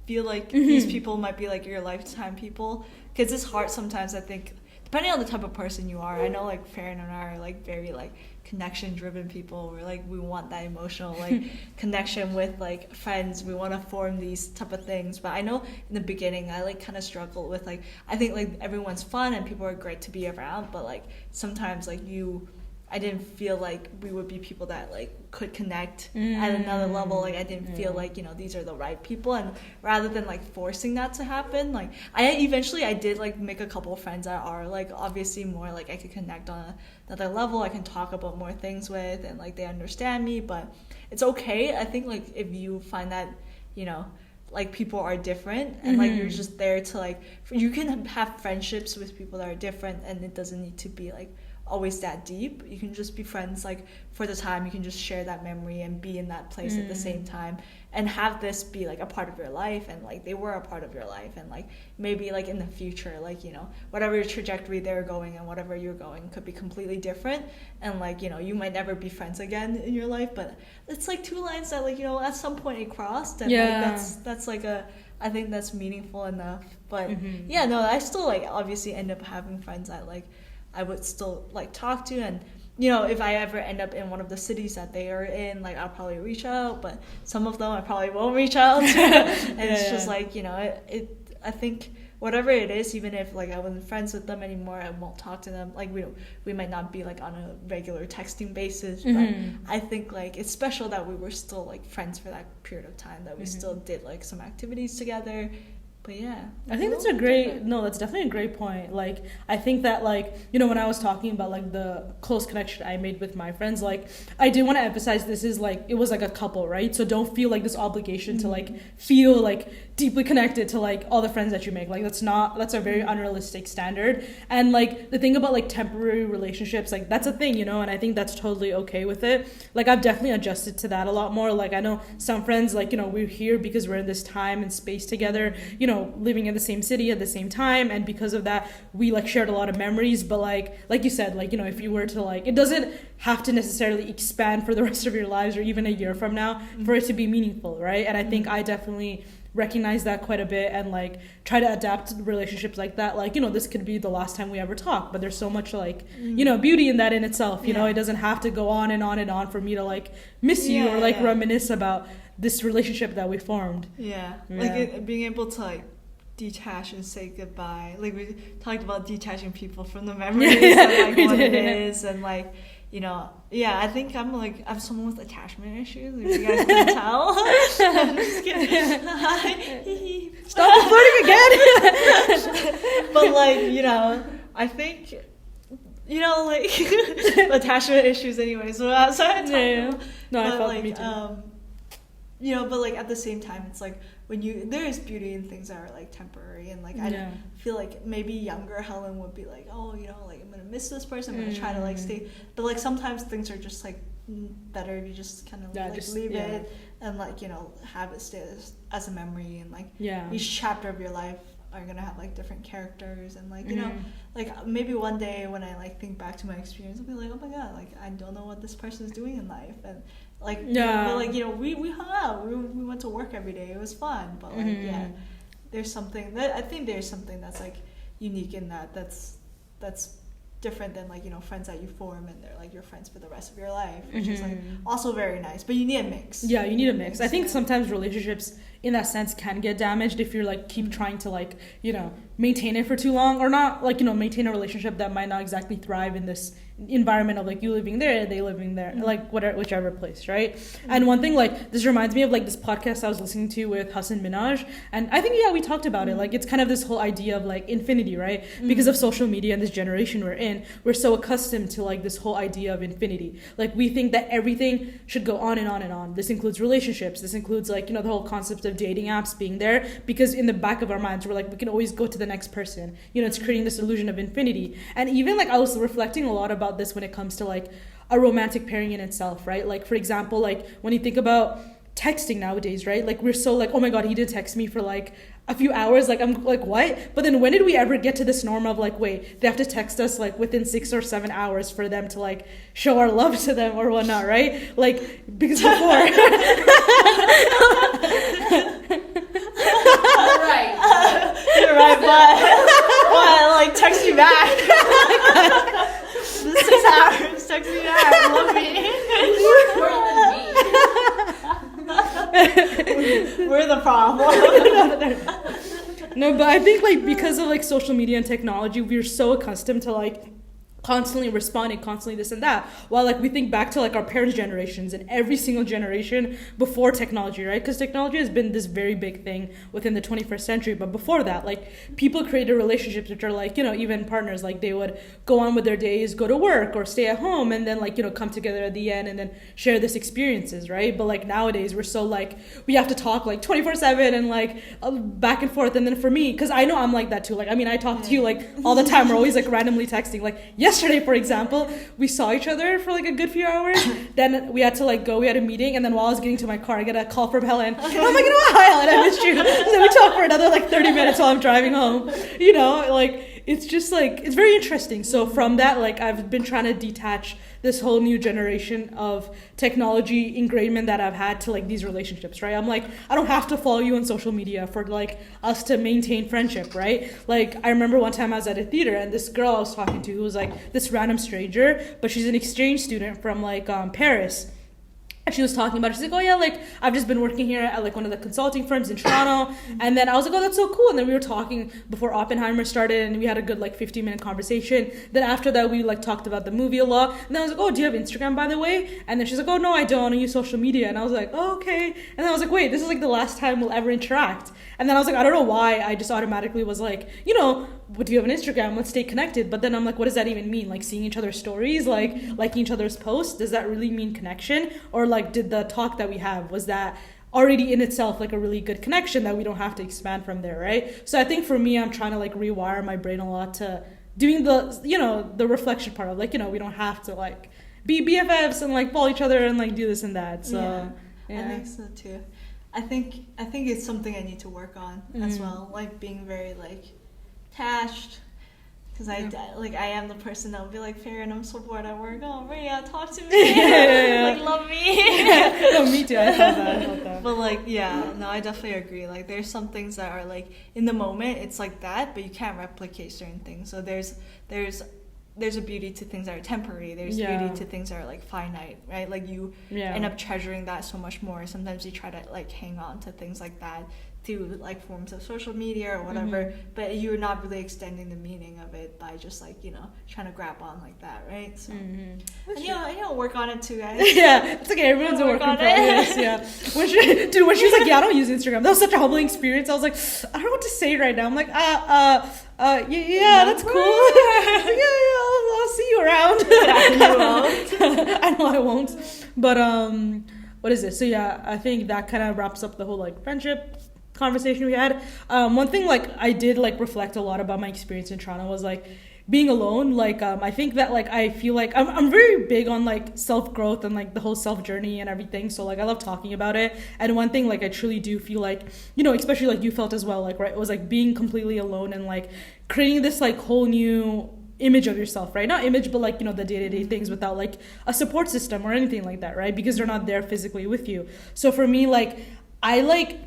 feel like these people might be like your lifetime people, because it's hard sometimes, I think, depending on the type of person you are. I know like Farron and I are like very like connection driven people. We're like, we want that emotional like connection with like friends, we want to form these type of things. But I know in the beginning I like kind of struggled with like, I think like everyone's fun and people are great to be around, but like sometimes like I didn't feel like we would be people that like could connect at another level. Like I didn't feel like, you know, these are the right people. And rather than like forcing that to happen, like I did like make a couple of friends that are like obviously more like I could connect on another level, I can talk about more things with, and like they understand me. But it's okay, I think, like if you find that, you know, like people are different, and like you're just there to like, you can have friendships with people that are different, and it doesn't need to be like always that deep. You can just be friends like for the time, you can just share that memory and be in that place at the same time, and have this be like a part of your life, and like they were a part of your life, and like maybe like in the future, like, you know, whatever trajectory they're going and whatever you're going could be completely different, and like, you know, you might never be friends again in your life, but it's like two lines that like, you know, at some point it crossed, and like that's like I think that's meaningful enough. But yeah, no, I still like obviously end up having friends that like I would still like talk to, and you know, if I ever end up in one of the cities that they are in, like I'll probably reach out, but some of them I probably won't reach out to. And it's just like, you know, I think whatever it is, even if like I wasn't friends with them anymore, I won't talk to them. Like we might not be like on a regular texting basis, but I think like it's special that we were still like friends for that period of time, that we still did like some activities together. But yeah, I think that's that's definitely a great point. Like, I think that, like, when I was talking about, like, the close connection I made with my friends, like, I do want to emphasize this is, like, it was, like, a couple, right? So don't feel, like, this obligation to, like, feel, like, deeply connected to, like, all the friends that you make. Like, that's a very unrealistic standard. And, like, the thing about, like, temporary relationships, like, that's a thing, and I think that's totally okay with it. Like, I've definitely adjusted to that a lot more. Like, I know some friends, like, we're here because we're in this time and space together, living in the same city at the same time, and because of that we, like, shared a lot of memories. But like you said, like, if you were to, like, it doesn't have to necessarily expand for the rest of your lives or even a year from now for it to be meaningful, right? And I think I definitely recognize that quite a bit, and, like, try to adapt relationships like that. Like, this could be the last time we ever talk, but there's so much, like, beauty in that in itself. It doesn't have to go on and on and on for me to, like, miss you or, like, reminisce about this relationship that we formed. Like, being able to, like, detach and say goodbye. Like, we talked about detaching people from the memories and, like, what it is, and, like, I think I'm someone with attachment issues, if you guys can tell. I'm just kidding. Stop flirting again. But, like, I think, like, attachment issues anyway, so that's what I'm talking about. No, I felt like, me too. But, like, at the same time, it's like, there is beauty in things that are, like, temporary, and, like, I feel like maybe younger Helen would be like, oh, like, I'm gonna miss this person, I'm gonna try to, like, stay, but, like, sometimes things are just, like, better if you just kind of leave it and, like, have it stay as a memory, and, like, each chapter of your life are gonna have, like, different characters, and, like, like, maybe one day when I, like, think back to my experience, I'll be like, oh my god, like, I don't know what this person is doing in life, and, like, but, like, we hung out, we went to work every day, it was fun, but, like, there's something that I think there's something that's, like, unique in that's different than, like, friends that you form and they're, like, your friends for the rest of your life, which is, like, also very nice, but you need a mix. You need a mix. I think sometimes relationships in that sense can get damaged if you're, like, keep trying to, like, maintain it for too long, or not, like, maintain a relationship that might not exactly thrive in this environment of, like, you living there, they living there, like, whichever place, right? And one thing, like, this reminds me of, like, this podcast I was listening to with Hassan Minaj, and I think we talked about it, like, it's kind of this whole idea of, like, infinity, right? Because of social media and this generation we're in, we're so accustomed to, like, this whole idea of infinity. Like, we think that everything should go on and on and on. This includes relationships, this includes, like, the whole concept of dating apps being there, because in the back of our minds we're like, we can always go to the next person, it's creating this illusion of infinity. And even, like, I was reflecting a lot about this when it comes to, like, a romantic pairing in itself, right? Like, for example, like, when you think about texting nowadays, right? Like, we're so, like, oh my god, he didn't text me for, like, a few hours, like, I'm like, what? But then when did we ever get to this norm of, like, wait, they have to text us, like, within 6 or 7 hours for them to, like, show our love to them or whatnot, right? Like, because before You're right, but like, text me back. 6 hours, text me back, love me. We're the problem. No, but I think, like, because of, like, social media and technology, we're so accustomed to, like, constantly responding, constantly this and that, while, like, we think back to, like, our parents' generations and every single generation before technology, right? Because technology has been this very big thing within the 21st century, but before that, like, people created relationships which are, like, even partners, like, they would go on with their days, go to work or stay at home, and then, like, come together at the end and then share this experiences, right? But, like, nowadays we're so, like, we have to talk, like, 24/7 and, like, back and forth. And then for me, because I know I'm like that too, like, I mean, I talk to you, like, all the time, we're always, like, randomly texting, like, yesterday, for example, we saw each other for, like, a good few hours. Then we had to, like, we had a meeting, and then while I was getting to my car, I get a call from Helen. I'm like, hi, Helen, I missed you. And then we talked for another, like, 30 minutes while I'm driving home. Like, it's just, like, it's very interesting. So from that, like, I've been trying to detach this whole new generation of technology ingrainment that I've had to, like, these relationships, right? I'm like, I don't have to follow you on social media for, like, us to maintain friendship, right? Like, I remember one time I was at a theater, and this girl I was talking to, who was, like, this random stranger, but she's an exchange student from, like, Paris. And she was talking about it. She's like, oh yeah, like I've just been working here at like one of the consulting firms in Toronto. And then I was like, oh, that's so cool. And then we were talking before Oppenheimer started, and we had a good like 15-minute conversation. Then after that, we like talked about the movie a lot. And then I was like, oh, do you have Instagram, by the way? And then she's like, oh no, I don't. I use social media. And I was like, oh, okay. And then I was like, wait, this is like the last time we'll ever interact. And then I was like, I don't know why. I just automatically was like, you know, what do you have an Instagram? Let's stay connected. But then I'm like, what does that even mean? Like seeing each other's stories, like liking each other's posts. Does that really mean connection? Or like, did the talk that we have, was that already in itself like a really good connection that we don't have to expand from there, right? So I think for me, I'm trying to like rewire my brain a lot to doing the, you know, the reflection part of like, you know, we don't have to like be BFFs and like follow each other and like do this and that. So yeah. I think so too. I think it's something I need to work on as well, like being very like attached, because I am the person that will be like, Farron, I'm so bored at work. Oh, Maria, talk to me. Like, love me. No, me too. I felt that. But like, yeah, no, I definitely agree. Like, there's some things that are like in the moment, it's like that, but you can't replicate certain things. So there's a beauty to things that are temporary. There's beauty to things that are like finite, right? Like you end up treasuring that so much more. Sometimes you try to like hang on to things like that through like forms of social media or whatever, but you're not really extending the meaning of it by just like, you know, trying to grab on like that, right? So and you know, work on it too, guys. Yeah, it's okay. Everyone's a work in progress. Yeah. When she was like, yeah, I don't use Instagram. That was such a humbling experience. I was like, I don't know what to say right now. I'm like, yeah, that's cool. I'll see you around. I know I won't. But what is it? So yeah, I think that kind of wraps up the whole like friendship conversation we had. One thing like I did like reflect a lot about my experience in Toronto was like being alone. Like I think that like I feel like I'm very big on like self-growth and like the whole self journey and everything, so like I love talking about it. And one thing like I truly do feel like, you know, especially like you felt as well, like, right, it was like being completely alone and like creating this like whole new image of yourself, right? Not image, but like, you know, the day-to-day things without like a support system or anything like that, right? Because they're not there physically with you. So for me, like I like,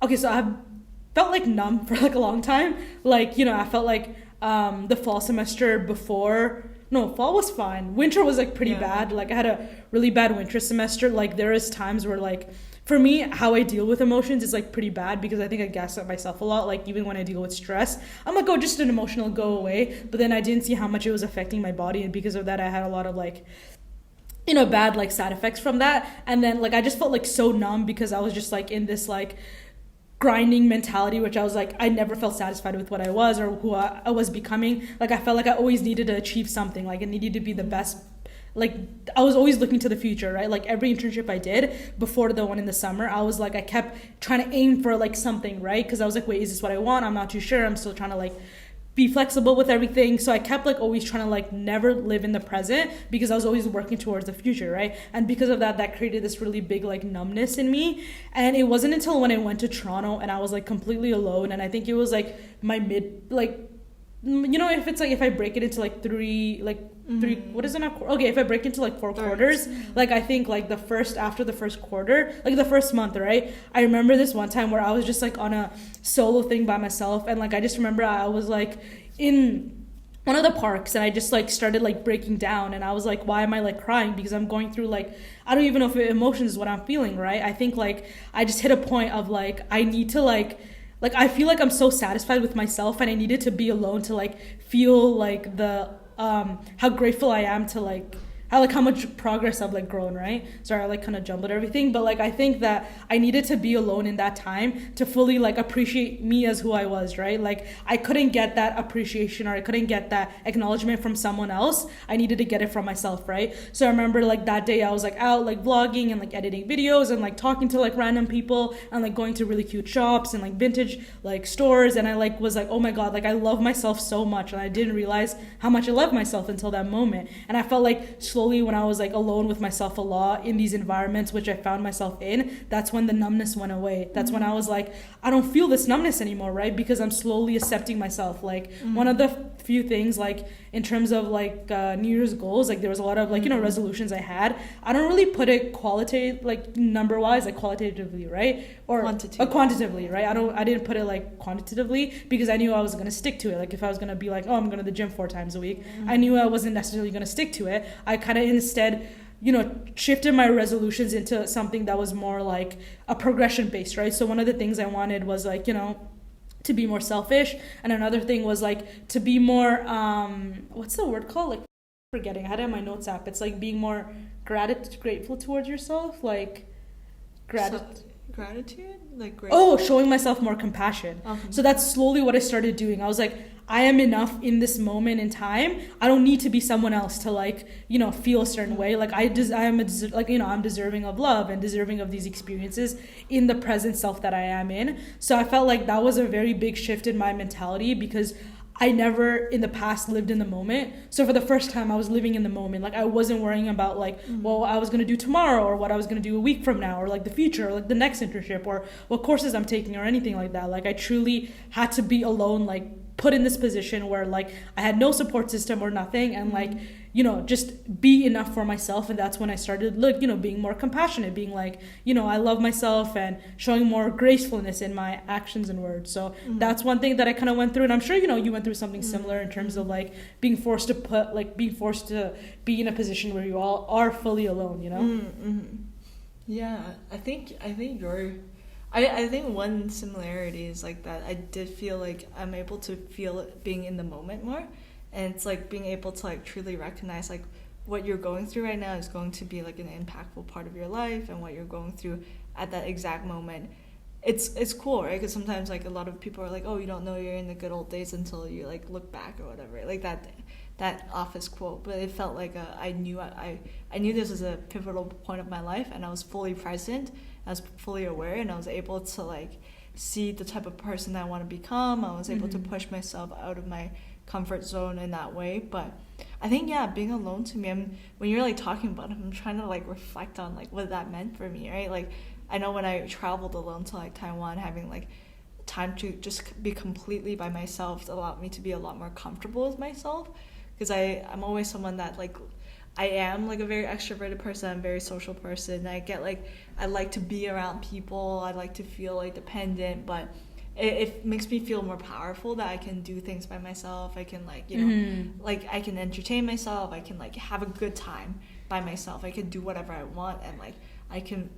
okay, so I've felt like numb for like a long time. Like, you know, I felt like the fall semester before, no, fall was fine. Winter was like pretty bad. Like I had a really bad winter semester. Like there is times where like, for me, how I deal with emotions is like pretty bad because I think I gaslight myself a lot. Like even when I deal with stress, I'm like, oh, just an emotional go away. But then I didn't see how much it was affecting my body. And because of that, I had a lot of like, you know, bad like side effects from that. And then like, I just felt like so numb because I was just like in this like grinding mentality, which I was like, I never felt satisfied with what I was or who I was becoming. Like I felt like I always needed to achieve something. Like it needed to be the best. Like I was always looking to the future, right? Like every internship I did before the one in the summer, I was like, I kept trying to aim for like something, right? Because I was like, wait, is this what I want? I'm not too sure. I'm still trying to like be flexible with everything. So I kept like always trying to like never live in the present because I was always working towards the future, right? And because of that, that created this really big like numbness in me. And it wasn't until when I went to Toronto and I was like completely alone, and I think it was like my you know, if it's like, if I break it into like three, what is it now? Okay, if I break into like four quarters, like I think like after the first quarter, like the first month, right? I remember this one time where I was just like on a solo thing by myself, and like I just remember I was like in one of the parks and I just like started like breaking down, and I was like, why am I like crying? Because I'm going through like, I don't even know if emotions is what I'm feeling, right? I think like I just hit a point of like I need to like I feel like I'm so satisfied with myself, and I needed to be alone to like feel like the how grateful I am to like how much progress I've like grown, right? Sorry, I like kind of jumbled everything, but like I think that I needed to be alone in that time to fully like appreciate me as who I was, right? Like I couldn't get that appreciation or I couldn't get that acknowledgement from someone else. I needed to get it from myself, right? So I remember like that day I was like out like vlogging and like editing videos and like talking to like random people and like going to really cute shops and like vintage like stores, and I like was like, oh my god, like I love myself so much, and I didn't realize how much I love myself until that moment. And I felt like slowly when I was like alone with myself a lot in these environments which I found myself in, that's when the numbness went away. That's when I was like, I don't feel this numbness anymore, right? Because I'm slowly accepting myself. Like one of the few things like in terms of like New Year's goals, like there was a lot of like, you know, resolutions I had. I don't really put it qualitative, like number wise, like qualitatively, right? Or quantitatively, right? I didn't put it like quantitatively because I knew I was going to stick to it. Like if I was going to be like, oh, I'm going to the gym 4 times a week, I knew I wasn't necessarily going to stick to it. I kind of instead shifted my resolutions into something that was more like a progression based, right? So one of the things I wanted was like, to be more selfish, and another thing was like to be more what's the word called, like forgetting, I had it in my notes app. It's like being more grateful towards yourself, like gratitude, like showing myself more compassion. So that's slowly what I started doing. I was like, I am enough in this moment in time. I don't need to be someone else to like, feel a certain way. Like I'm deserving of love and deserving of these experiences in the present self that I am in. So I felt like that was a very big shift in my mentality, because I never in the past lived in the moment. So for the first time I was living in the moment. Like I wasn't worrying about like, what I was going to do tomorrow, or what I was going to do a week from now, or like the future, or like the next internship, or what courses I'm taking, or anything like that. Like I truly had to be alone, like put in this position where like I had no support system or nothing, and like just be enough for myself. And that's when I started being more compassionate, being like, I love myself, and showing more gracefulness in my actions and words. So that's one thing that I kind of went through, and I'm sure you went through something similar in terms of like being forced to be in a position where you all are fully alone. Yeah, I think I think one similarity is like that I did feel like I'm able to feel it being in the moment more, and it's like being able to like truly recognize like what you're going through right now is going to be like an impactful part of your life, and what you're going through at that exact moment. It's cool, right? Because sometimes like a lot of people are like, oh, you don't know you're in the good old days until you like look back or whatever, like that office quote. But it felt like I knew this was a pivotal point of my life, and I was fully present, I was fully aware, and I was able to like see the type of person that I want to become. I was able to push myself out of my comfort zone in that way. But I think being alone to me, when you're like talking about it, I'm trying to like reflect on like what that meant for me, right? Like I know when I traveled alone to like Taiwan, having like time to just be completely by myself allowed me to be a lot more comfortable with myself, because I'm always someone that like I am like a very extroverted person. I'm a very social person. I like to be around people. I like to feel like dependent, but it makes me feel more powerful that I can do things by myself. I can like, like I can entertain myself. I can like have a good time by myself. I can do whatever I want, and like I can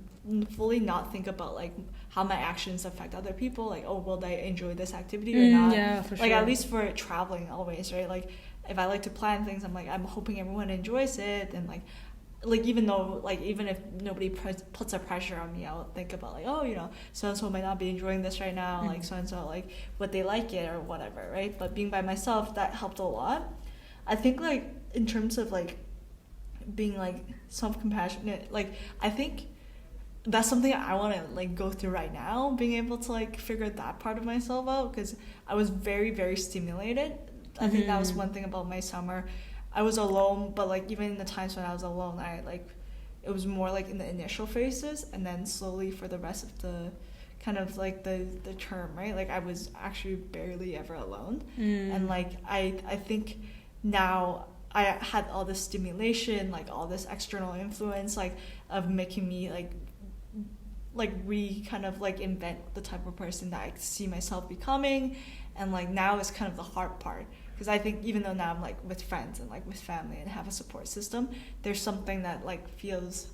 fully not think about like how my actions affect other people. Like, oh, will they enjoy this activity or not? Yeah, for sure. Like at least for traveling always, right? Like if I like to plan things, I'm hoping everyone enjoys it, and like even though like even if nobody puts a pressure on me, I'll think about like, oh, so and so might not be enjoying this right now, like so and so, like would they like it or whatever, right? But being by myself, that helped a lot. I think like in terms of like being like self-compassionate, like I think that's something I want to like go through right now, being able to like figure that part of myself out, because I was very, very stimulated. I think that was one thing about my summer. I was alone, but like even in the times when I was alone, it was more like in the initial phases, and then slowly for the rest of the kind of like the term, right? Like I was actually barely ever alone. And like I think now I had all this stimulation, like all this external influence, like of making me like kind of like invent the type of person that I see myself becoming. And like now is kind of the hard part, because I think even though now I'm like with friends and like with family and have a support system, there's something that like feels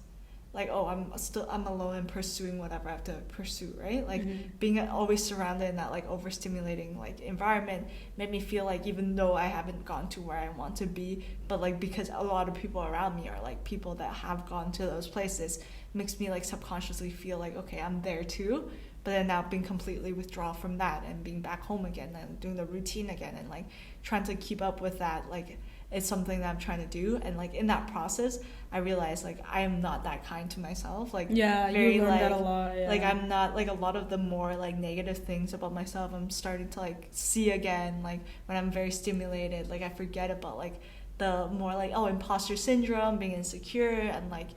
like, oh, I'm alone and pursuing whatever I have to pursue, right? Like being always surrounded in that like overstimulating like environment made me feel like even though I haven't gone to where I want to be, but like because a lot of people around me are like people that have gone to those places, makes me like subconsciously feel like, okay, I'm there too. But then now being completely withdrawn from that and being back home again and doing the routine again and like trying to keep up with that, like it's something that I'm trying to do. And like in that process I realized like I am not that kind to myself. Like you learned like, that a lot. Yeah. Like I'm not like a lot of the more like negative things about myself I'm starting to like see again, like when I'm very stimulated. Like I forget about like the more like, oh, imposter syndrome, being insecure, and like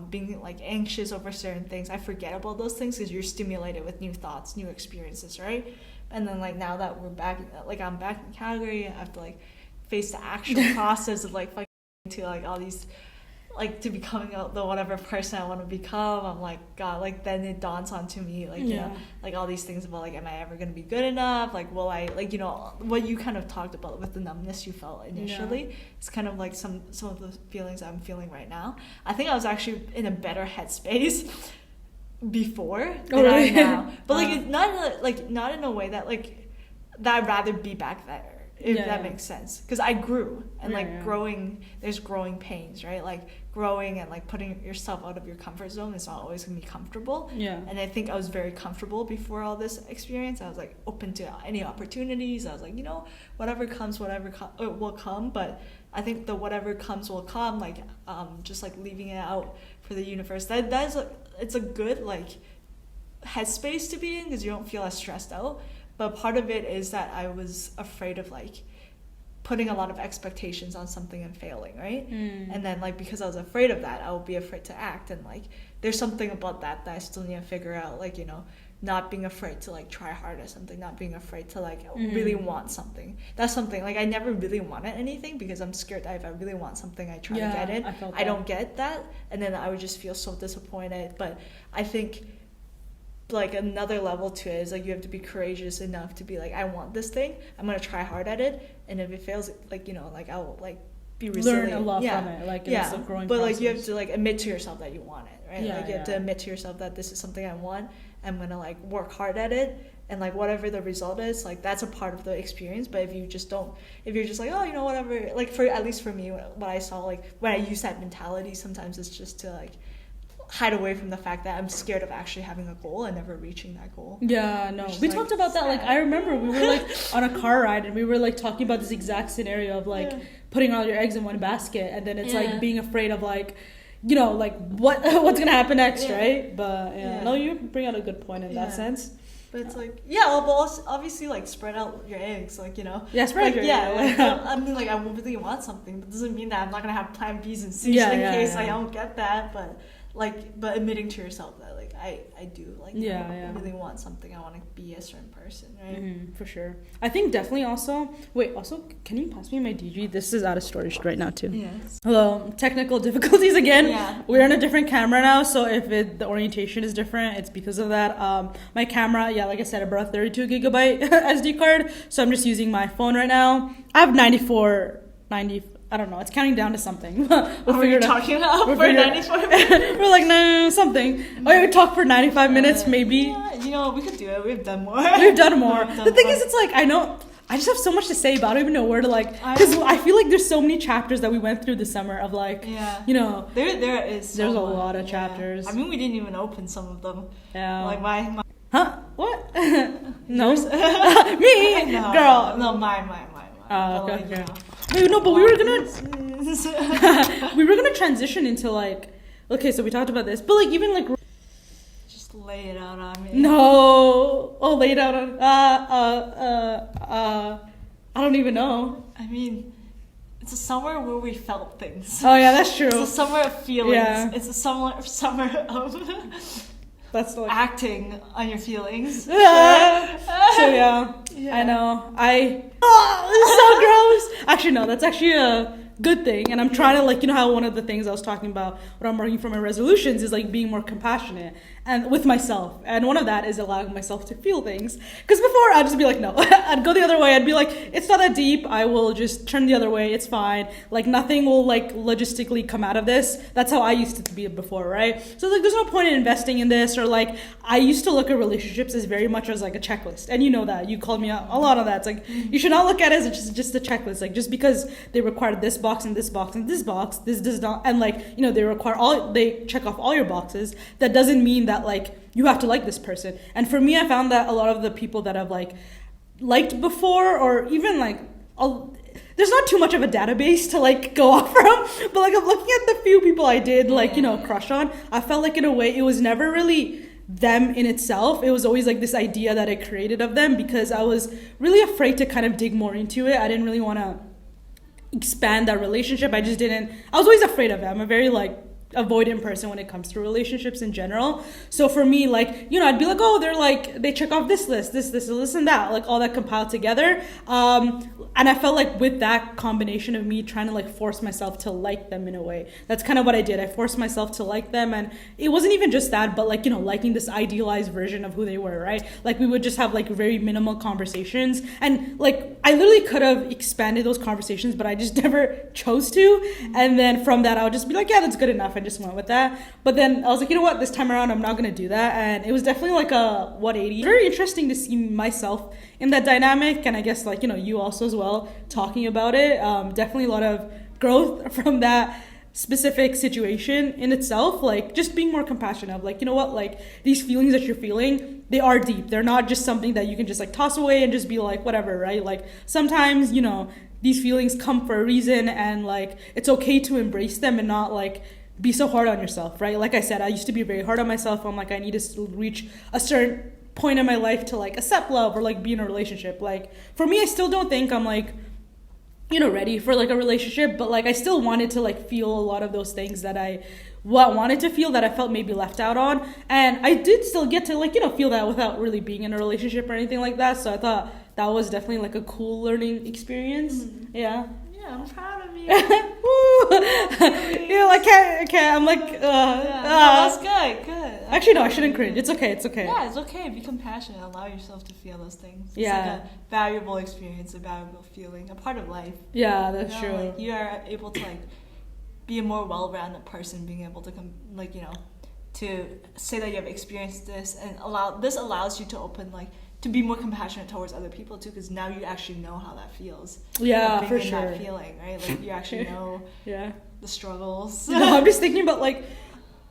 being like anxious over certain things. I forget about those things because you're stimulated with new thoughts, new experiences, right? And then like now that we're back, like I'm back in Calgary, I have to like face the actual process of like fucking to like all these like to becoming the whatever person I want to become, I'm like, God, like then it dawns onto me, like, you know, like all these things about like, am I ever going to be good enough? Like, will I, like, you know, what you kind of talked about with the numbness you felt initially, it's kind of like some of the feelings I'm feeling right now. I think I was actually in a better headspace before than I am now. But like, it's not in a way that like, that I'd rather be back there. If that makes sense, because I grew and like growing, there's growing pains, right? Like growing and like putting yourself out of your comfort zone is not always gonna be comfortable. And I think I was very comfortable before all this experience. I was like open to any opportunities. I was like, you know, whatever comes will come. But I think the whatever comes will come, like just like leaving it out for the universe, that is it's a good like headspace to be in, because you don't feel as stressed out. But part of it is that I was afraid of like putting a lot of expectations on something and failing, right? And then like, because I was afraid of that, I would be afraid to act. And like, there's something about that I still need to figure out, like, you know, not being afraid to like try hard at something, not being afraid to like really want something. That's something, like I never really wanted anything because I'm scared that if I really want something, I try to get it. I don't get that. And then I would just feel so disappointed. But I think like another level to it is like you have to be courageous enough to be like, I want this thing, I'm gonna try hard at it, and if it fails, like, you know, like I'll like be resilient, learn a lot from it, like it's a growing but process. Like you have to like admit to yourself that you want it, right? Like you have to admit to yourself that this is something I want, I'm gonna like work hard at it, and like whatever the result is, like that's a part of the experience. But if you're just like, oh, you know, whatever, like for at least for me, what I saw, like when I use that mentality, sometimes it's just to like hide away from the fact that I'm scared of actually having a goal and never reaching that goal. Yeah, no. We talked about that. Like, I remember we were like on a car ride and we were like talking about this exact scenario of like putting all your eggs in one basket, and then it's like being afraid of like, you know, like what's gonna happen next, right? But no, you bring out a good point in that sense. But it's like, well, but obviously, like, spread out your eggs, like, you know. Yeah, spread your eggs. Like, I mean, like, I really want something, but it doesn't mean that I'm not going to have plan B's and C's in case I don't get that. But, like, admitting to yourself that, like, I do, like, I really want something. I want to be a certain person, right? For sure. I think definitely also, can you pass me my DG? This is out of storage right now, too. Yes. Hello, technical difficulties again. We're on a different camera now, so if the orientation is different, it's because of that. My camera, like I said, I brought a 32 gigabyte SD card, so I'm just using my phone right now. I have 90, I don't know, it's counting down to something. We'll figure it out. Talking about for 95 minutes? We're like, no, something. We talk for 95 minutes, maybe. Yeah, you know, we could do it. We've done more. The thing is, it's like, I just have so much to say, but I don't even know where to like, because I feel like there's so many chapters that we went through this summer of like, you know. There is so there's a much. lot of chapters. I mean, we didn't even open some of them. Yeah. Like my Huh? What? No. Me? No, girl. No, mine. Oh, okay. Like, you know. Wait, no, but we were gonna transition into like, okay, so we talked about this, but like even like just lay it out on me. No, lay it out on I don't even know. I mean, it's a summer where we felt things. Oh yeah, that's true. It's a summer of feelings. Yeah. It's a summer of that's like acting on your feelings. So yeah, I know. It's so gross. Actually, no, that's actually a good thing. And I'm trying to, like, you know how one of the things I was talking about when I'm working for my resolutions is like being more compassionate and with myself. And one of that is allowing myself to feel things. Because before I'd just be like, no, I'd go the other way. I'd be like, it's not that deep. I will just turn the other way. It's fine. Like nothing will like logistically come out of this. That's how I used to be before, right? So like there's no point in investing in this, or like I used to look at relationships as very much as like a checklist. And you know that. You called me out a lot on that. It's like you should not look at it as just a checklist. Like just because they require this box and this box and this box, this does not, and like, you know, they check off all your boxes. That doesn't mean that like you have to like this person. And for me, I found that a lot of the people that I've like liked before, or even like there's not too much of a database to like go off from, but like I'm looking at the few people I did like, you know, crush on, I felt like in a way it was never really them in itself. It was always like this idea that I created of them, because I was really afraid to kind of dig more into it. I didn't really want to expand that relationship. I was always afraid of it. I'm a very like avoidant person when it comes to relationships in general. So for me, like, you know, I'd be like, oh, they're like, they check off this list, this and that, like all that compiled together. And I felt like with that combination of me trying to like force myself to like them in a way, that's kind of what I did. I forced myself to like them, and it wasn't even just that, but like, you know, liking this idealized version of who they were, right? Like we would just have like very minimal conversations, and like I literally could have expanded those conversations, but I just never chose to. And then from that, I would just be like, yeah, that's good enough. I just went with that. But then I was like, you know what, this time around, I'm not going to do that. And it was definitely like a 180. Very interesting to see myself in that dynamic. And I guess like, you know, you also as well talking about it. Definitely a lot of growth from that specific situation in itself, like just being more compassionate of like, you know what, like these feelings that you're feeling, they are deep. They're not just something that you can just like toss away and just be like, whatever, right? Like sometimes, you know, these feelings come for a reason, and like it's okay to embrace them and not like be so hard on yourself, right? Like I said, I used to be very hard on myself. I'm like, I need to reach a certain point in my life to like accept love or like be in a relationship. Like for me, I still don't think I'm like, you know, ready for like a relationship, but like I still wanted to like feel a lot of those things that I wanted to feel that I felt maybe left out on. And I did still get to like, you know, feel that without really being in a relationship or anything like that. So I thought that was definitely like a cool learning experience. Yeah. Yeah, I'm proud of you. Yeah, like okay. I'm like, that's good. Actually, no, I shouldn't cringe. It's okay. Yeah, it's okay. Be compassionate. Allow yourself to feel those things. It's Yeah. like a valuable experience, a valuable feeling, a part of life. Yeah, that's You true. know, like you are able to like be a more well-rounded person, being able to like, you know, to say that you have experienced this, and allows you to open like to be more compassionate towards other people too, because now you actually know how that feels. Yeah, Being for in sure. that feeling, right? Like you actually know Yeah. the struggles. No, I'm just thinking about like,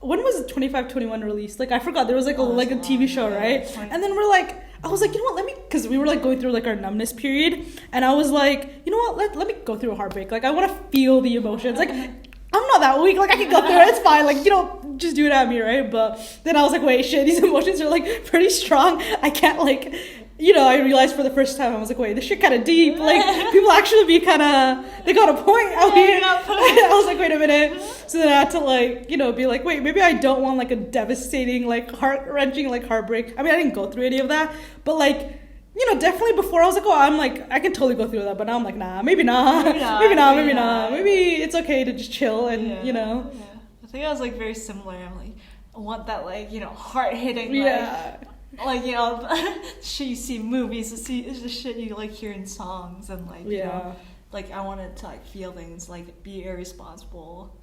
when was 2521 released? Like I forgot. There was like a TV show, right? And then I was like, you know what? Because we were like going through like our numbness period, and I was like, you know what? Let me go through a heartbreak. Like I want to feel the emotions. Like I'm not that weak. Like I can go through it. It's fine. Like, you know, just do it at me, right? But then I was like, wait, shit. These emotions are like pretty strong. I can't like. You know, I realized for the first time, I was like, wait, this shit kind of deep. Like, people actually be kind of, they got a point out here. I was like, wait a minute. So then I had to, like, you know, be like, wait, maybe I don't want, like, a devastating, like, heart-wrenching, like, heartbreak. I mean, I didn't go through any of that. But, like, you know, definitely before I was like, oh, I'm like, I can totally go through that. But now I'm like, nah, maybe not. Maybe not. Maybe it's okay to just chill and, you know. Yeah. I think I was, like, very similar. I'm like, I want that, like, you know, heart-hitting, like, you know, shit you see in movies, it's the shit you like hear in songs, and like, you know, like I wanted to like feel things, like be irresponsible.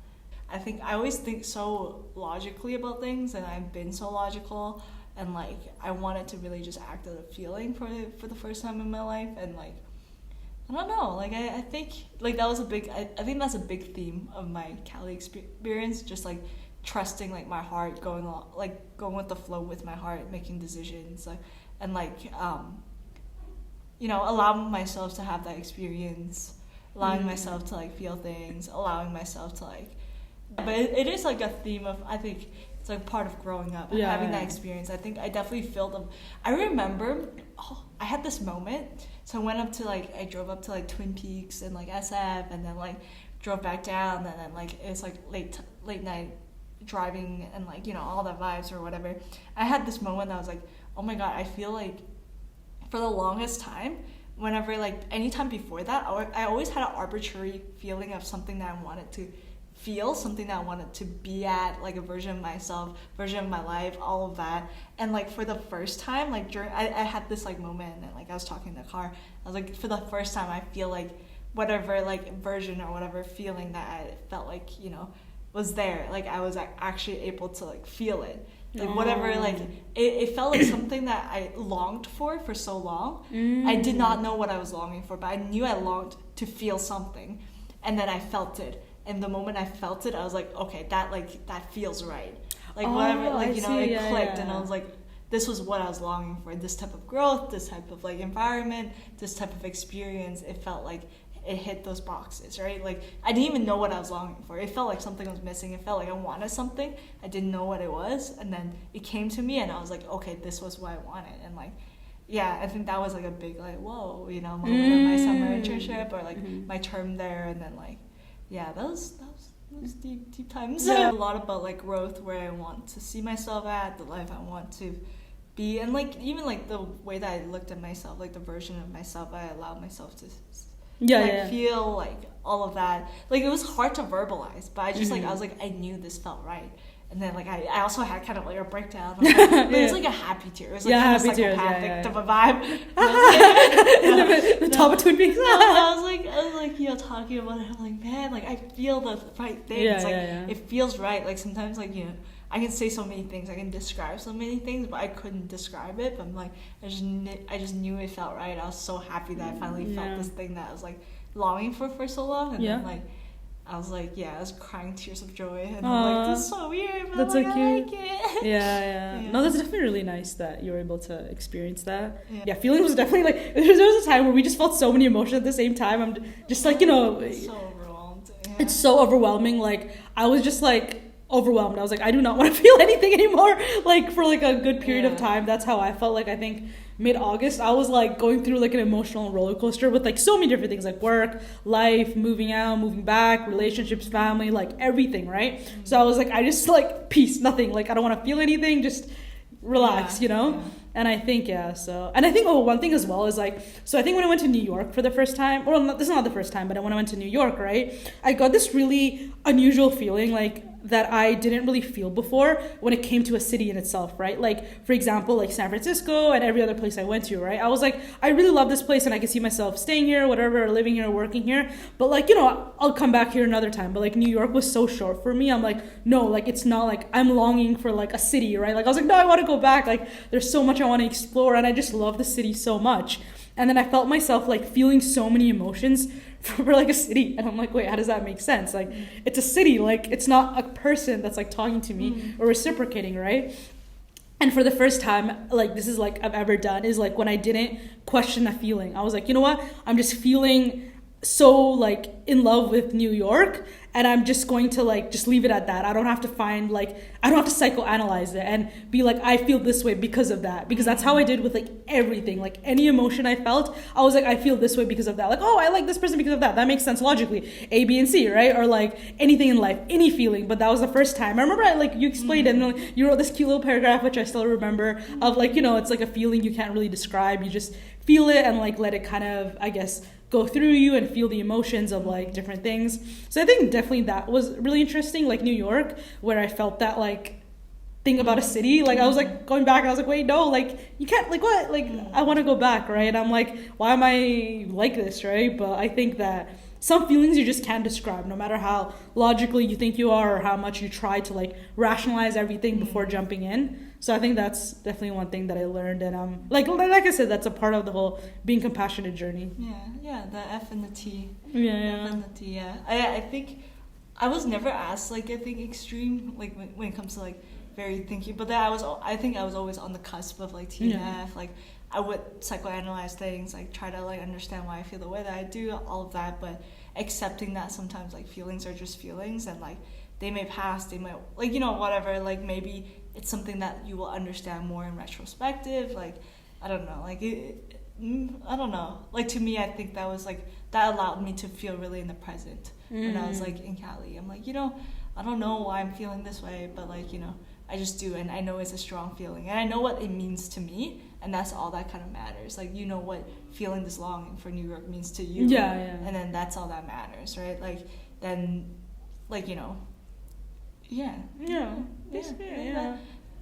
I think I always think so logically about things, and I've been so logical, and like I wanted to really just act out a feeling for the first time in my life, and like I don't know, like I think like that was I think that's a big theme of my Cali experience, just like trusting like my heart, going with the flow with my heart, making decisions, like, and like you know, allowing myself to have that experience, allowing myself to like feel things, allowing myself to like, but it is like a theme of, I think it's like part of growing up, having that experience. I think I definitely feel them. I remember I had this moment, so I drove up to like Twin Peaks and like SF, and then like drove back down, and then like it's like late night driving, and like, you know, all the vibes or whatever. I had this moment that I was like, oh my god, I feel like for the longest time, whenever like anytime before that, I always had an arbitrary feeling of something that I wanted to feel, something that I wanted to be at, like a version of myself, version of my life, all of that. And like for the first time, like I had this like moment, and like I was talking in the car, I was like, for the first time I feel like whatever like version or whatever feeling that I felt like, you know, was there, like I was actually able to like feel it, like whatever, like it felt like something that I longed for so long. I did not know what I was longing for, but I knew I longed to feel something, and then I felt it, and the moment I felt it, I was like, okay, that feels right, like whatever, like, you know, it clicked, and I was like, this was what I was longing for, this type of growth, this type of like environment, this type of experience. It felt like it hit those boxes, right? Like I didn't even know what I was longing for. It felt like something was missing. It felt like I wanted something. I didn't know what it was, and then it came to me, and I was like, okay, this was what I wanted. And like, yeah, I think that was like a big like, whoa, you know, moment of my summer internship, or like my term there, and then like, yeah, that was those deep times. Yeah. A lot about like growth, where I want to see myself at, the life I want to be, and like even like the way that I looked at myself, like the version of myself I allowed myself to feel like all of that. Like it was hard to verbalize, but I just like I was like I knew this felt right. And then like I also had kind of like a breakdown. Like, but it was like a happy tear. It was like kind of psychopathic type of vibe. The top of Twin Peaks. I was like, you know, talking about it. I'm like, man, like I feel the right things. Yeah, like it feels right. Like sometimes like, you know, I can say so many things. I can describe so many things, but I couldn't describe it. But I'm like, I just knew it felt right. I was so happy that I finally felt this thing that I was like longing for so long. And then like I was like, I was crying tears of joy, and I'm like, this is so weird, but that's I'm like, so I cute. like it. Yeah. No, that's definitely really nice that you were able to experience that. Yeah, feeling was definitely like, there was a time where we just felt so many emotions at the same time. I'm just like, you know, it's so overwhelmed. Yeah. It's so overwhelming. Like, I was just like overwhelmed. I was like, I do not want to feel anything anymore. Like, for like a good period of time, that's how I felt. Like, I think mid-August, I was like going through like an emotional roller coaster with like so many different things, like work, life, moving out, moving back, relationships, family, like everything, right? So I was like, I just like peace, nothing, like I don't want to feel anything, just relax, you know? And I think, and I think, one thing as well is like, so I think when I went to New York for the first time, this is not the first time, but when I went to New York, right, I got this really unusual feeling, like, that I didn't really feel before when it came to a city in itself, right? Like, for example, like San Francisco and every other place I went to, right? I was like, I really love this place and I can see myself staying here, whatever, living here, working here. But like, you know, I'll come back here another time. But like New York was so short for me. I'm like, no, like it's not like I'm longing for like a city, right? Like I was like, no, I want to go back. Like there's so much I want to explore and I just love the city so much. And then I felt myself like feeling so many emotions for like a city, and I'm like, wait, how does that make sense? Like it's a city, like it's not a person that's like talking to me or reciprocating, right? And for the first time, like this is like I've ever done, is like when I didn't question a feeling. I was like, you know what, I'm just feeling so like in love with New York, and I'm just going to like just leave it at that. I don't have to psychoanalyze it and be like, I feel this way because of that, because that's how I did with like everything. Like any emotion I felt, I was like, I feel this way because of that. Like, oh, I like this person because of that. That makes sense logically, A, B, and C, right? Or like anything in life, any feeling. But that was the first time I remember you explained it, and like, you wrote this cute little paragraph, which I still remember, of like, you know, it's like a feeling you can't really describe, you just feel it and like let it kind of, I guess, go through you and feel the emotions of like different things. So I think definitely that was really interesting, like New York, where I felt that like thing about a city. Like I was like going back, I was like, wait, no, like you can't, like what, like I want to go back, right? I'm like, why am I like this, right? But I think that some feelings you just can't describe, no matter how logically you think you are or how much you try to like rationalize everything before jumping in. So I think that's definitely one thing that I learned, and like I said, that's a part of the whole being compassionate journey. Yeah, the F and the T. Yeah. F and the T. Yeah, I think I was never asked like I think extreme like when it comes to like very thinking, but then I think I was always on the cusp of like T and F. Like I would psychoanalyze things, like try to like understand why I feel the way that I do, all of that, but accepting that sometimes like feelings are just feelings, and like they may pass, they might like, you know, whatever, like maybe it's something that you will understand more in retrospective. Like I don't know, like I don't know, like to me I think that was like that allowed me to feel really in the present when I was like in Cali. I'm like, you know, I don't know why I'm feeling this way, but like, you know, I just do, and I know it's a strong feeling, and I know what it means to me, and that's all that kind of matters. Like, you know what feeling this longing for New York means to you, and then that's all that matters, right? Like then, like, you know, that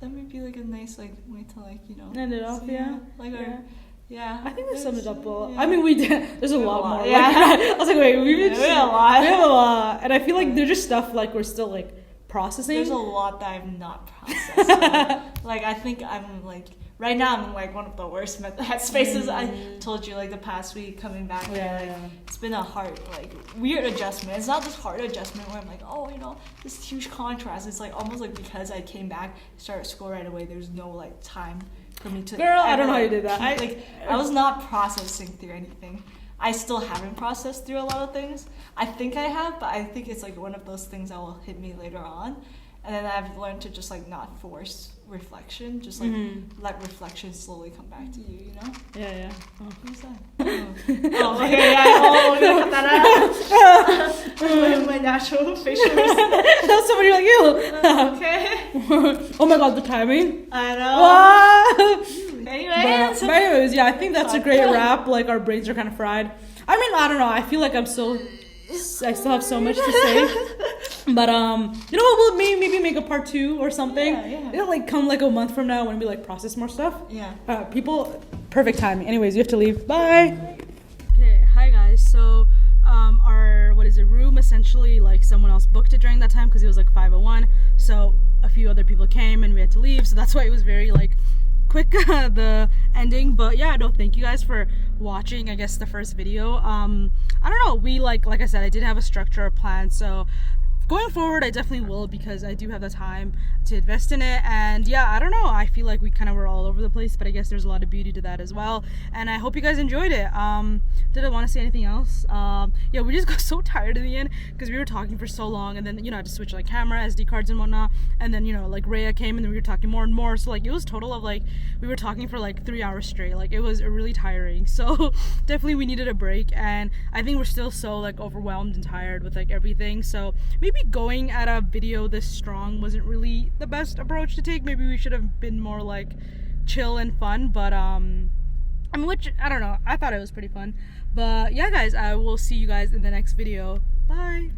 might be like a nice like way to like, you know, end it off. I think that summed it up well. I mean, we did. There's a lot more. Yeah. Like, I was like, wait, we have a lot. We have a lot, and I feel like there's just stuff like we're still like processing. There's a lot that I've not processed. Like I think I'm like right now I'm in like one of the worst headspaces. I told you like the past week coming back here, like, it's been a hard like weird adjustment. It's not this hard adjustment where I'm like, oh, you know, this huge contrast. It's like almost like because I came back, started school right away, there's no like time for me to I don't know how you did that. I was not processing through anything. I still haven't processed through a lot of things. I think I have, but I think it's like one of those things that will hit me later on. And then I've learned to just like not force reflection, just like let reflection slowly come back to you, you know? Yeah. Oh. Who's that? Oh, okay, yeah. Oh, we're gonna cut that out. My natural facial That's somebody like you. Okay. Oh my god, the timing. I know. But anyways, yeah, I think that's a great wrap. Like, our brains are kind of fried. I mean, I don't know. I feel like I still have so much to say. But you know what? We'll maybe make a part 2 or something. Yeah. It'll like come like a month from now when we like process more stuff. Yeah. People, perfect timing. Anyways, you have to leave. Bye. Okay, hi guys. So our room essentially, like, someone else booked it during that time because it was like 5:01. So a few other people came and we had to leave. So that's why it was very like quick the ending. But yeah, no, thank you guys for watching, I guess, the first video. I don't know, we like I said, I did have a structure, a plan, so going forward I definitely will, because I do have the time to invest in it. And yeah, I don't know, I feel like we kind of were all over the place, but I guess there's a lot of beauty to that as well, and I hope you guys enjoyed it. Did I want to say anything else? Yeah, we just got so tired in the end because we were talking for so long, and then, you know, I had to switch like camera, SD cards and whatnot, and then, you know, like Rhea came and then we were talking more and more, so like it was total of like we were talking for like 3 hours straight. Like, it was really tiring, so definitely we needed a break, and I think we're still so like overwhelmed and tired with like everything. So maybe going at a video this strong wasn't really the best approach to take. Maybe we should have been more like chill and fun, but I mean, which, I don't know, I thought it was pretty fun. But yeah guys, I will see you guys in the next video. Bye.